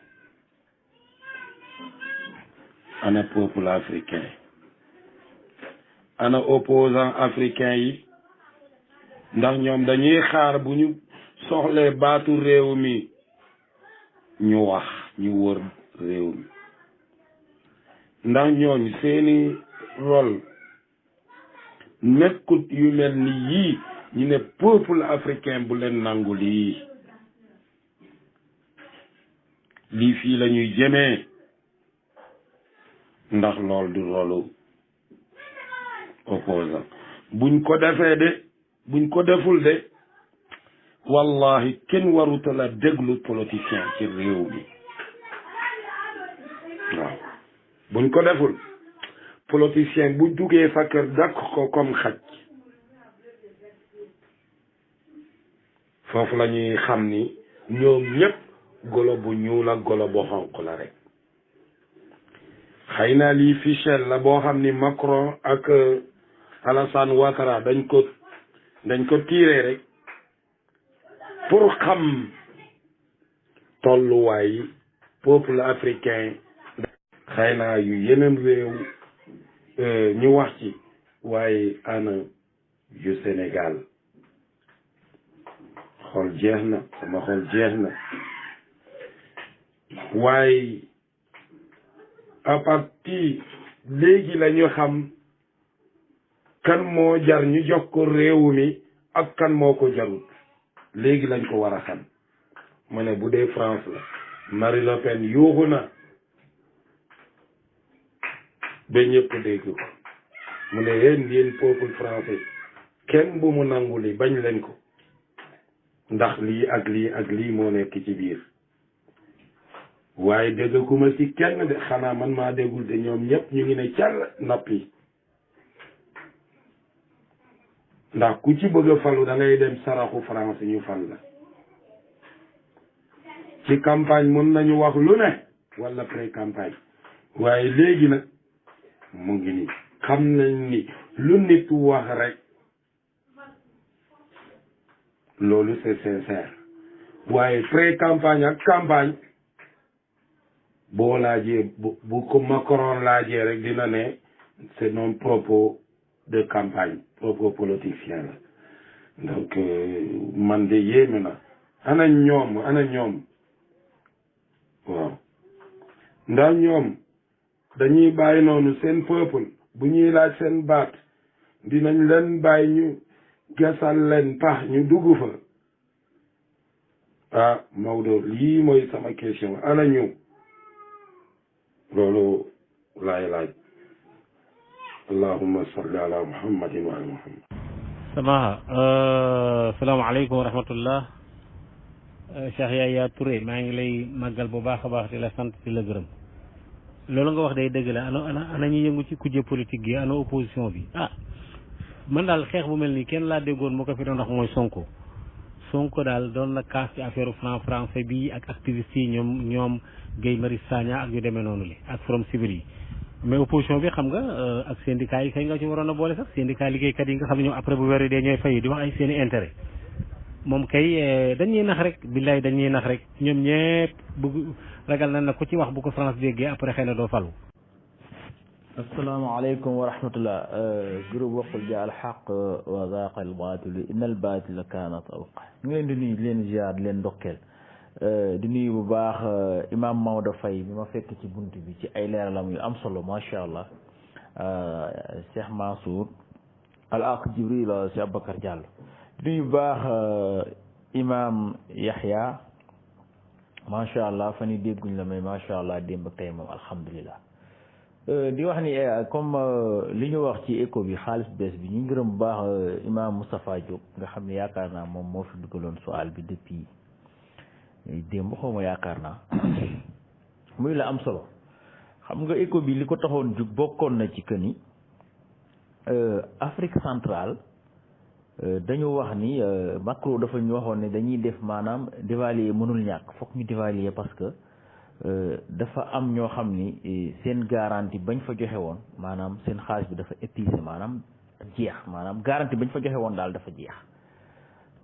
ana peuple africain ana opposant africain yi ndax ñoom dañuy xaar bu ñu soxlee baatu réew mi ñu wax ñu wër réew mi ndax ñooñu seeni rôle nekkut yu mel ni yii ñu ne peuple africain bu leen nangu lii fii la ñuy jëmee ndax lool du rôle opposant buñ ko defee de buñ ko deful de wallahi kenn waruta la déglu politicien ci réew mi waaw buñ ko deful politicien bu duggee sa kër dàq ko comme xaj foofu la ñuy xam ni ñoom ñëpp golo bu ñuul ak golo bu xonq la rek xëy na lii fichel la boo xam ni Macron ak Alassane Ouattara dañ ko tiire rek pour xam tolluwaay peuple africain xëy na yu yeneen réew ñu wax ci waaye ana yu Sénégal xol jeex na sama xol jeex na waaye à partir léegi la ñu xam kan moo jar ñu jox ko réew mi ak kan moo ko jarul léegi lañ ko war a xam ma ne bu dee France la Marie Le Pen yuuxu na ba ñëpp dégg ko mu ne yéen peuple français kenn bu mu nangu li bañ leen ko ndax lii ak lii ak lii moo nekk ci biir waaye dégguma ci kenn de xanaa man maa déggul de ñoom ñëpp ñu ngi ne càll nappi ndax ku ci bëgg a falu da ngay dem saraxu France ñu fal la ci campagne mën nañu wax lu ne wala pré campagne waaye léegi nag mu ngi nii xam nañ ni lu nit wax rek loolu c'est sincère waaye pré campagne ak campagne boo laajee bu ko Macron laajee rek dina ne c'est non propos de campagne propos politicien la donc man de yéeme na ana ñoom waaw ndax ñoom dañuy bàyyi noonu seen peuple bu ñuy laaj seen baat dinañ leen bàyyi ñu gasal leen pax ñu dugg fa ah Maodo lii mooy sama question ana ñu loolu laay laaj allahumma salli ala muhammadin wa ala muhammad samaha salaamaaleykum wa rahmatullah Cheikh Yaya Touré maa ngi lay màggal bu baax a baax di la sant di la gërëm loolu nga wax day dëgg la ana ñu yëngu ci kujje politique gi ana opposition bi man daal xeex bu mel nii kenn laa déggoon moo ko fi doon wax mooy Sonko daal doon na kaas ci affaire français bi ak activistes yi ñoom Guy Marius Sagna ak yu demee noonu li ak Forum Civil yi mais opposition bi xam nga ak syndicat yi kay nga ci waroon a boole sax syndicat liggéeykat yi nga xam ne ñoom après bu weer yi dee ñooy fay di wax ay seeni intérêt moom kay dañuy nax rek billaay dañuy nax rek ñoom ñëpp bëgg ragal na ku ci wax bu ko France déggee après xëy na doo falu. asalaamaaleykum wa rahmatullah groupe waqul jaa al xaq wa zaaqa al baatil inna al baatila kaana zahuuqa ñu ngi leen di nuyu di leen ziar di leen ndokkeel di nuyu bu baax imam Maodo Faye bi ma fekk ci bunt bi ci ay leeralam yu am solo macha allah Cheikh Mansour al ak Jibril Cheikh Aboubacar Diallo di nuyu bu baax imam Yahya macha allah fan yi dégguñ la mais macha allah démb ak tey moom alhamdulilah di wax ni comme li ñu wax ci éco bi xaalis bees bi ñu ngi gërëm bu baax imam Moustapha Diop nga xam ne yaakaar naa moom moo fi dugaloon soal bi depuis démb xaw ma yaakaar naa muy la am solo xam nga éco bi li ko taxoon jug bokkoon na ci que ni Afrique centrale dañu wax ni Macron dafa ñu waxoon ne dañuy def maanaam dévaluer mënul ñàkk foog ñu dévaluer parce que dafa am ñoo xam ni seen garantie bañ fa joxe woon maanaam seen xaalis bi dafa épuisé maanaam jeex maanaam garantie bañ fa joxe woon daal dafa jeex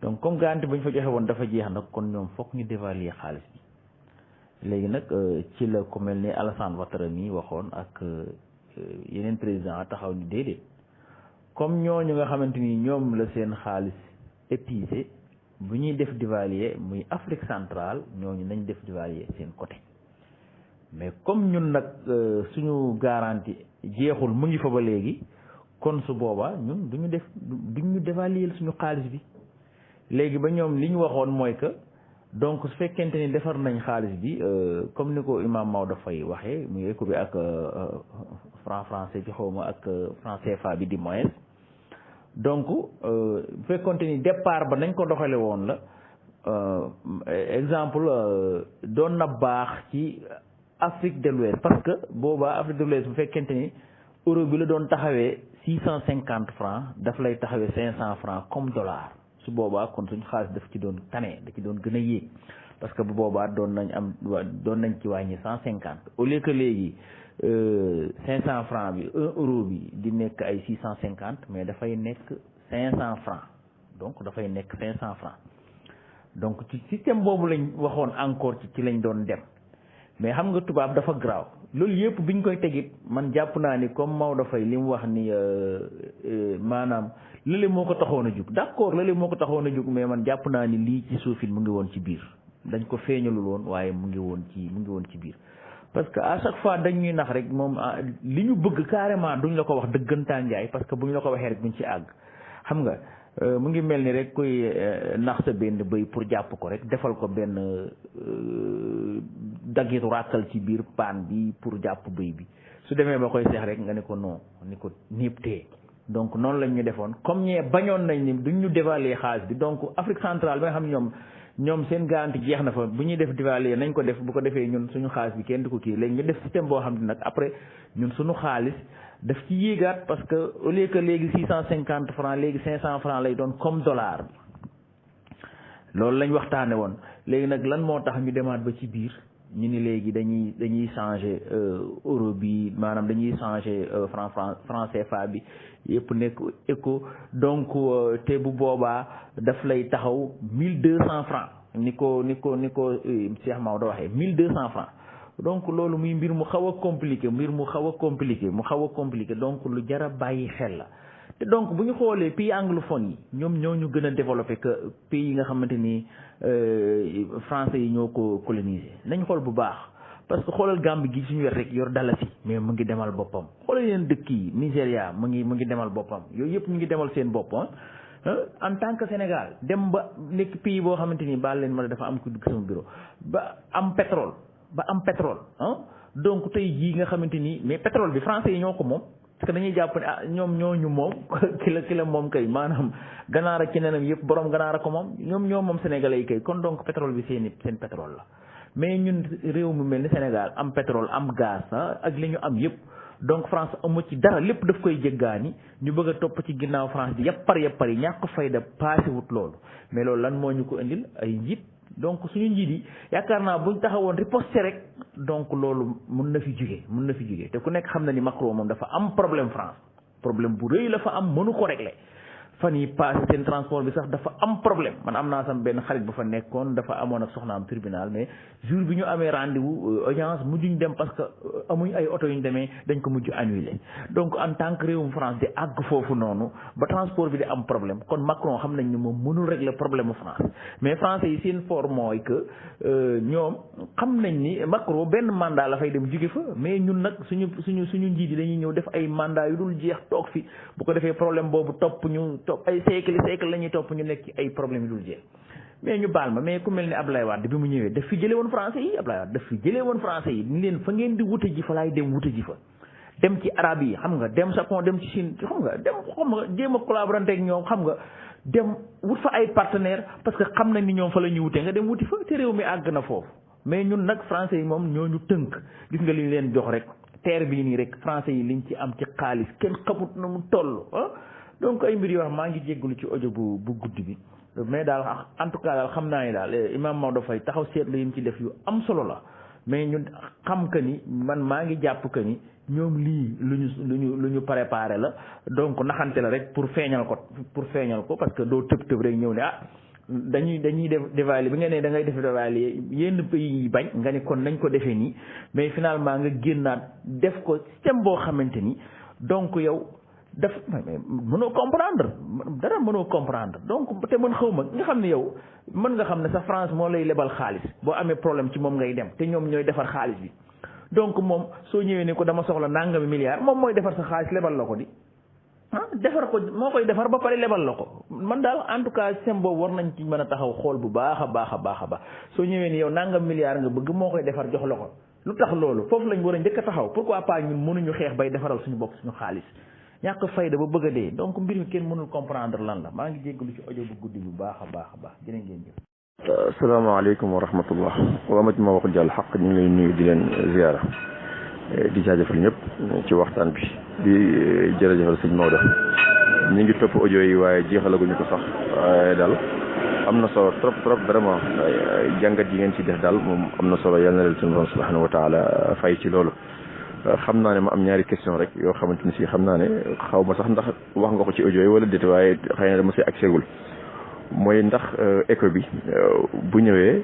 donc comme garantie bañ fa joxe woon dafa jeex nag kon ñoom foog ñu dévaluer xaalis bi léegi nag ci la ku mel ni Alassane Ouattara mi waxoon ak yeneen président taxaw ni déedéet comme ñooñu nga xamante ni ñoom la seen xaalis épuisé bu ñuy def dévaluer muy Afrique centrale ñooñu nañ def dévaluer seen côté mais comme ñun nag suñu garantie jeexul mu ngi fa ba léegi kon su boobaa ñun duñu dévaluer suñu xaalis bi léegi ba ñoom li ñu waxoon mooy que donc su fekkente ni defar nañ xaalis bi comme ni ko imam Maodo Faye waxee muy éco bi ak franc français bi xawma ak franc CFA bi di moyenne donc bu fekkonte ni départ ba nañ ko doxale woon la exemple doon na baax ci Afrique de l'Ouest parce que boobaa Afrique de l'Ouest bu fekkente ni euro bi la doon taxawee 650 francs daf lay taxawee 500 francs comme dollar su boobaa kon suñu xaalis daf ci doon tane da ci doon gën a yéeg parce que bu boobaa doon nañ ci wàññi 150 au lieu que léegi 500 francs bi 1 euro bi di nekk ay 650 mais dafay nekk 500 francs donc dafay nekk 500 francs donc ci système boobu lañ waxoon encore ci lañ doon dem mais xam nga tubaab dafa garaaw loolu yëpp biñ koy tegit man jàpp naa ni comme Maodo Faye li mu wax ni maanaam lële moo ko taxoon a jug d'accord lële moo ko taxoon a jug mais man jàpp naa ni lii ci suufit mu ngi woon ci biir dañ ko feeñalul woon waaye mu ngi woon ci biir parce que à chaque fois dañ ñuy nax rek moom li ñu bëgg carrément duñ la ko wax dëggantaan njaay parce que bu ñu la ko waxee rek duñ ci àgg xam nga mu ngi mel ni rek kuy nax sa benn bëy pour jàpp ko rek defal ko benn daggitu ràkkal ci biir paan bi pour jàpp bëy bi su demee ba koy seex rek nga ne ko non ni ko niib tee donc noonu lañ ñu defoon comme ñee bañoon nañ ni duñ ñu dévaluer xaalis bi donc Afrique centrale ba nga xam ñoom seen garantie jeex na fa bu ñuy def dévaluer nañ ko def bu ko defee ñun suñu xaalis bi kenn du ko kii léegi ñu def système boo xam ne nag après ñun suñu xaalis daf ci yéegaat parce que au lieu que léegi 650 francs léegi 500 francs lay doon comme dollar bi loolu lañ waxtaane woon léegi nag lan moo tax ñu demaat ba ci biir ñu ni léegi dañuy changer euro bi maanaam dañuy changer franc CFA bi yëpp nekk éco donc te bu boobaa daf lay taxaw 1200 francs ni ko Cheikh Maodo waxee 1200 francs donc loolu muy mbir mu xaw a compliqué donc lu jar a bàyyi xel la te donc bu ñu xoolee pays anglophone yi ñoom ñoo ñu gën a développé que pays yi nga xamante ni français yi ñoo ko colonisé nañ xool bu baax parce que xoolal Gambie gi suñu wet rek yor dalasi mais mu ngi demal boppam xoolal yeneen dëkk yi Nigéria mu ngi demal boppam yooyu yëpp ñu ngi demal seen boppam en tant que Sénégal dem ba nekk pays boo xamante ni baal leen ma dafa am ku dugg sama bureau ba am pétrole donc tey jii nga xamante ni mais pétrole bi français yi ñoo ko moom parce que dañuy jàpp ne ñoom ñooñu moom ki la moom kay maanaam ganaar ak ci nenam yëpp borom ganaar ak ko moom ñoo moom sénégalais yi kay kon donc pétrole bi seen pétrole la mais ñun réew mu mel ni Sénégal am pétrole am gaz ak li ñu am yëpp donc France amu ci dara lépp daf koy jéggaani ñu bëgg a topp ci ginnaaw France bi yappar yi ñàkk fayda passé wut loolu mais loolu lan moo ñu ko indil ay njiit donc suñu njiit yi yaakaar naa buñ taxawoon riposte rek donc loolu mun na fi jóge te ku nekk xam na ni Macron moom dafa am problème France problème bu rëy la fa am mënu ko régler fan yi passé seen transport bi sax dafa am problème man am naa sama benn xarit bu fa nekkoon dafa amoon ak soxnaam tribunal mais jour bi ñu amee rendez-vous audience mujjuñ dem parce que amuñ ay oto yu ñu demee dañ ko mujj annulé donc en tant que réewum France di àgg foofu noonu ba transport bi di am problème kon Macron xam nañ ni moom mënul régler problème mu France mais français yi seen fort mooy que ñoom xam nañ ni Macron benn mandat la fay dem jóge fa mais ñun nag suñu njiit yi dañuy ñëw def ay mandat yu dul jeex toog fi bu ko defee problème boobu topp ay siècle la ñuy topp ñu nekk ci ay problème yu dul jeex mais ñu baal ma mais ku mel ni Abdoulaye Wade bi mu ñëwee daf fi jëlee woon français yi ni leen fa ngeen di wute ji fa laay dem wute ji fa dem ci arabe yi xam nga dem Japon dem ci Chine xam nga jéem a collaborer ak ñoom xam nga dem wut fa ay partenaires parce que xam nañ ni ñoom fa la ñuy wutee nga dem wuti fa te réew mi àgg na foofu mais ñun nag français yi moom ñoo ñu tënk gis nga li ñu leen jox rek terre bii nii rek français yi liñ ci am ci xaalis kenn xamut na mu toll donc ay mbir yoo xam maa ngi jégalu ci audio bu guddi bi mais daal en tout cas daal xam naa ni daal Imam Maodo Faye taxaw seetlu yi mu ci def yu am solo la mais ñun xam que ni man maa ngi jàpp que ni ñoom lii lu ñu préparé la donc naxante la rek pour feeñal ko parce que doo tëb rek ñëw ne dañuy def dévaluer bi nga ne da ngay def dévaluer yenn pays yi bañ nga ne kon nañ ko defee nii mais finalement nga génnaat def ko système boo xamante ni donc yow def mënoo comprendre dara mënoo comprendre donc te mën xaw ma nga xam ne yow mën nga xam ne sa France moo lay lebal xaalis boo amee problème ci moom ngay dem te ñoom ñooy defar xaalis bi donc moom soo ñëwee ni ko dama soxla nangami milliard moom mooy defar sa xaalis lebal la ko di defar ko moo koy defar ba pare lebal la ko man daal en tout cas système boobu war nañ ci mën a taxaw xool bu baax a baax a baax a baax soo ñëwee ni yow nangam milliard nga bëgg moo koy defar jox la ko lu tax loolu foofu lañ war a njëkk a taxaw pourquoi pas ñun mënuñu xeex bay defaral suñu bopp suñu xaalis ñàkk fayda ba bëgg a dee donc mbir mi kenn mënul comprendre lan la maa ngi jéggalu ci audio bu guddi bu baax a baax a baax jërë ngeen jëf. asalaamaaleykum wa rahmatullah waa ma ci ma waxul jàll xaq ñu ngi lay nuyu di leen ziara di jaajëfal ñëpp ci waxtaan bi di jërëjëfal sëñ Maodo ñu ngi topp audio yi waaye jeexalaguñu ko sax waaye daal am na solo trop trop vraiment jàngat yi ngeen ci def daal moom am na solo yal na leen suñu borom subhanahu wa taala fay ci loolu. xam naa ne ma am ñaari question rek yoo xamante ni si xam naa ne xaw ma sax ndax wax nga ko ci audio yi wala déet waaye xëy na dama see accès gul mooy ndax éco bi bu ñëwee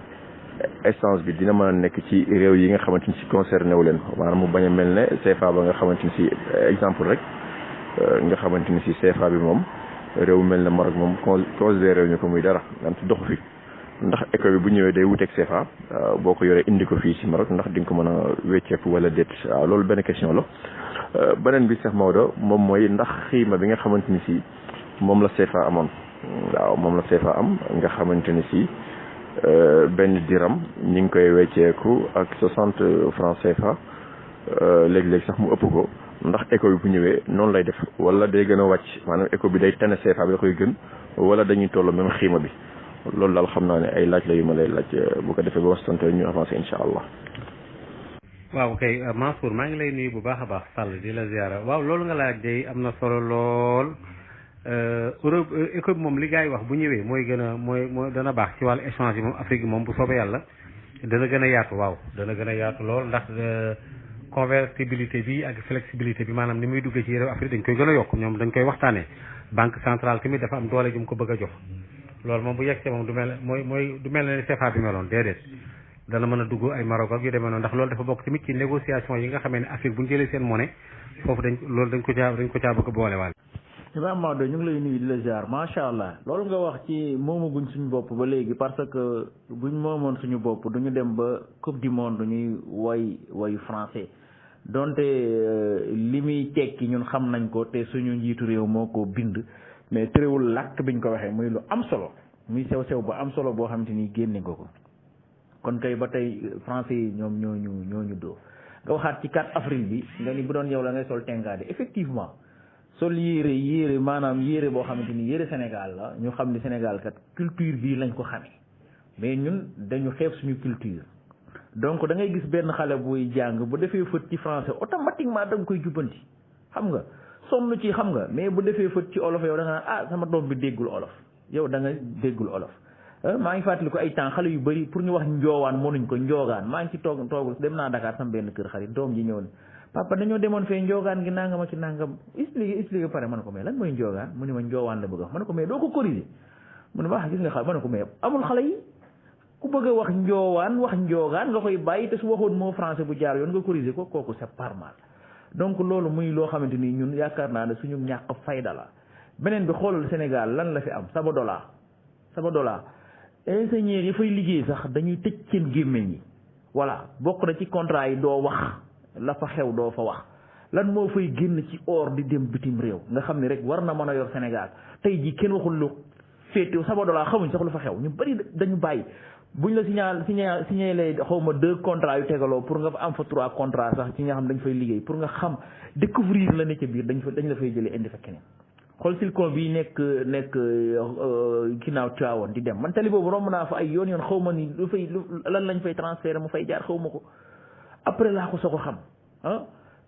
essence bi dina mën a nekk ci réew yi nga xamante ni si concerné wu leen maanaam mu bañ a mel ne CFA ba nga xamante ni si exemple rek nga xamante ni si CFA bi moom réew mel ne Maroc moom considéré ñu ko muy dara am ci doxu fi ndax éco bi bu ñëwee day wuteeg CFA boo ko yoree indi ko fii ci Maroc ndax di nga ko mën a wecceeku wala déet waaw loolu benn question la beneen bi sax Maodo moom mooy ndax xiima bi nga xamante ni si moom la CFA amoon waaw moom la CFA am nga xamante ni si benn diram ñi ngi koy wecceeku ak 60 francs CFA léeg-léeg sax mu ëpp ko ndax éco bi bu ñëwee noonu lay def wala day gën a wàcc maanaam éco bi day tane CFA bi da koy gën wala dañuy toll même xiima bi loolu daal xam naa ne ay laaj la yu ma lay laaj bu ko defee ba wastonte ñu avancé incha allah. waaw kay Mansour maa ngi lay nuyu bu baax a baax Sall di la ziara waaw loolu nga laaj day am na solo lool Europe éco bi moom li gars yi wax bu ñëwee mooy gën a mooy dana baax ci wàllu échange yi moom Afrique bi moom bu soobee yàlla dana gën a yaatu waaw dana gën a yaatu lool ndax convertibilité bi ak flexibilité bi maanaam ni muy duggee ci réew Afrique dañ koy gën a yokk ñoom dañ koy waxtaanee banque centrale tamit dafa am doole ju mu ko bëgg a jox loolu moom bu yegsee moom du mel du mel ne CFA bi meloon déedéet dana mën a dugg ay Maroc ak yu demee noonu ndax loolu dafa bokk tamit ci négociation yi nga xamee ne Afrique bu ñu jëlee seen monnaie foofu dañ ko caa bëgg a boole waale. Imam Maodo ñu ngi lay nuyu di la ziar macha allah loolu nga wax ci moomaguñ suñu bopp ba léegi parce que buñ moomoon suñu bopp duñu dem ba coupe du monde ñuy woy français donte li muy tekki ñun xam nañ ko te suñu njiitu réew moo ko bind mais terewul làkk biñ ko waxee muy lu am solo muy sew ba am solo boo xamante ni génne nga ko kon kay ba tey français yi ñoom ñooñu doo nga waxaat ci 4 avril bi nga ni bu doon yow la ngay sol tengaade effectivement sol yére maanaam yére boo xamante ni yére Sénégal la ñu xam ni Sénégal kat culture bii lañ ko xamee mais ñun dañu xeeb suñu culture donc da ngay gis benn xale buy jàng bu defee fët ci français automatiquement da nga koy jubbanti xam nga sonn ci xam nga mais bu defee fët ci olof yow da nga naan sama doom bi déggul olof yow da nga déggul olof maa ngi fàttali ko ay temps xale yu bëri pour ñu wax njoowaan mënuñ ko njoogaan maa ngi ci toogul dem naa Dakar sama benn kër xarit doom ji ñëw ne papa dañoo demoon fee njoogaan gi nangam ak ci nangam expliqué pare ma ne ko mais lan mooy njoogaan mu ne ma njoowaan la bëgg a wax ma ne ko mais doo ko corriger mu ne wax gis nga xale ma ne ko mais amul xale yi ku bëgg a wax njoowaan wax njoogaan nga koy bàyyi te su waxoon moo français bu jaar yoon nga corriger ko kooku c'est pas mal donc loolu muy loo xamante ni ñun yaakaar naa ne suñu ñàkk fayda la beneen bi xoolal Sénégal lan la fi am Sabadola ingénieurs yi fay liggéey sax dañuy tëj seen gémmiñ yi voilà bokk na ci contrat yi doo wax la fa xew doo fa wax lan moo fay génn ci or di dem bitim réew nga xam ne rek war na mën a yor Sénégal tey jii kenn waxul lu féete Sabadola xamuñ sax lu fa xew ñu bari dañu bàyyi buñ la signalé xaw ma 2 contrats yu tegaloo pour nga am fa 3 contrats sax ci nga xam dañ fay liggéey pour nga xam découvrir la ne ca biir dañ la fay jëlee indi fa keneen xool silcon bi nekk ginnaaw Tivaouane di dem man tali boobu romb naa fa ay yoon xaw ma ni lan lañ fay transféré mu fay jaar xaw ma ko après laa ko soo ko xam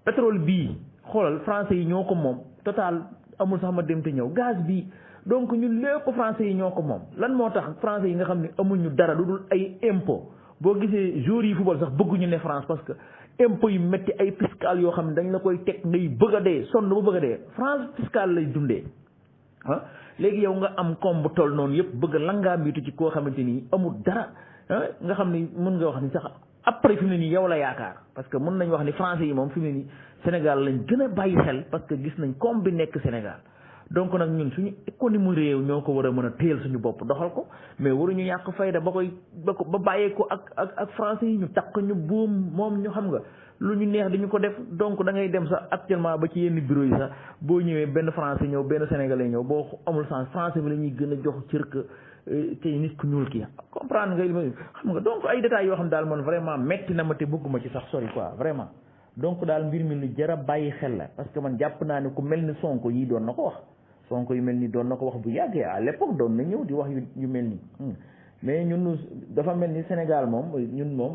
pétrole bii xoolal français yi ñoo ko moom Total amul sax ma dem te ñëw gaz bii donc ñun lépp français yi ñoo ko moom lan moo tax français yi nga xam ne amuñu dara lu dul ay impôt boo gisee joueurs yi football sax bëgguñu ne France parce que impôt yu métti ay fiscal yoo xam ne dañ la koy teg ngay bëgg a dee sonn ba bëgg a dee France fiscal lay dundee léegi yow nga am koom bu toll noonu yëpp bëgg a langaa mbiitu ci koo xamante ni amul dara nga xam ni mën nga wax ni sax après fi mu ne nii yow la yaakaar parce que mën nañu wax ni français yi moom fi mu ne nii Sénégal lañ gën a bàyyi xel parce que gis nañ comme bi nekk Sénégal donc nag ñun suñu économie réew ñoo ko war a mën a téyel suñu bopp doxal ko mais waruñu ñàkk fayda ba bàyyee ko ak français yi ñu takk ñu buum moom ñu xam nga lu ñu neex dañu ko def donc da ngay dem sax actuellement ba ci yenn bureau yi sax boo ñëwee benn français ñëw benn sénégalais ñëw boo amul sens français bi la ñuy gën a jox cër que tey nit ku ñuul kii comprendre nga xam nga donc ay détails yoo xam daal man vraiment metti na ma te bëgguma ci sax sori quoi vraiment donc daal mbir mi lu jar a bàyyi xel la parce que man jàpp naa ne ku mel ni Sonko yii doon na ko wax Sonko yu mel ni doon na ko wax bu yàggee à l'époque doon na ñëw di wax yu mel nii mais ñun dafa mel ni Sénégal moom ñun moom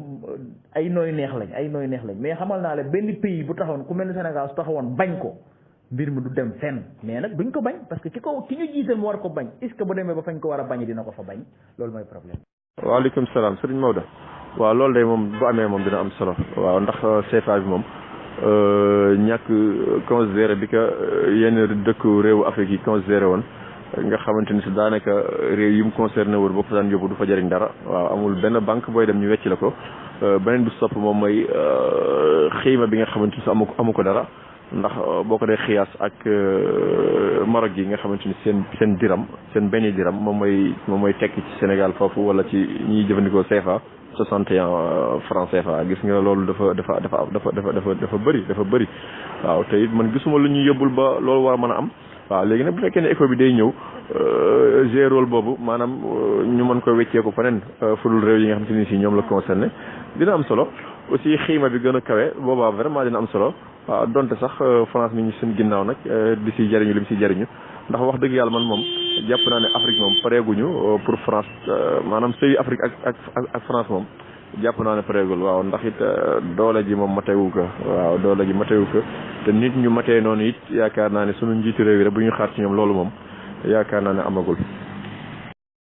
ay nooy neex lañ mais xamal naa la benn pays bu taxawoon ku mel ni Sénégal su taxawoon bañ ko mbir mi du dem fenn mais nag duñ ko bañ parce que ki ñu jiital mu war ko bañ est-ce que bu demee ba fañ ko war a bañ dina ko fa bañ loolu mooy problème. waaleykum salaam Serigne Maodo waaw loolu day moom bu amee moom dina am solo waaw ndax CFA bi moom ñàkk considéré bi que yenn dëkku réewu Afrique yi considéré woon nga xamante ni si daanaka réew yi mu concerné wul boo fa daan yóbbu du fa jëriñ dara waaw amul benn banque booy dem ñu wecci la ko beneen bi sopp moom mooy xiima bi nga xamante ni si amu ko dara ndax boo ko dee xiyaas ak Maroc yi nga xamante ni seen diram seen benn diram moom mooy tekki ci Sénégal foofu wala ci ñiy jëfandikoo CFA 61 francs CFA gis nga loolu dafa bëri waaw te it man gisuma lu ñuy yóbbul ba loolu war a mën a am waaw léegi nag bu fekkee ne éco bi day ñëw jouer rôle boobu maanaam ñu mën ko wecceeku feneen fudul réew yi nga xamante ni si ñoom la concerné dina am solo aussi xiima bi gën a kawe boobaa vraiment dina am solo waaw donte sax France mi ngi seen ginnaaw nag di si jariñu li mu si jariñu ndax wax dëgg yàlla man moom jàpp naa ne Afrique moom pareeguñu pour France maanaam sëy Afrique ak France moom jàpp naa ne pareegul waaw ndax it doole ji moom matewu ko waaw doole ji matewu ko te nit ñu matee noonu it yaakaar naa ne sunu njiitu réew yi rek bu ñu xaar ci ñoom loolu moom yaakaar naa ne amagul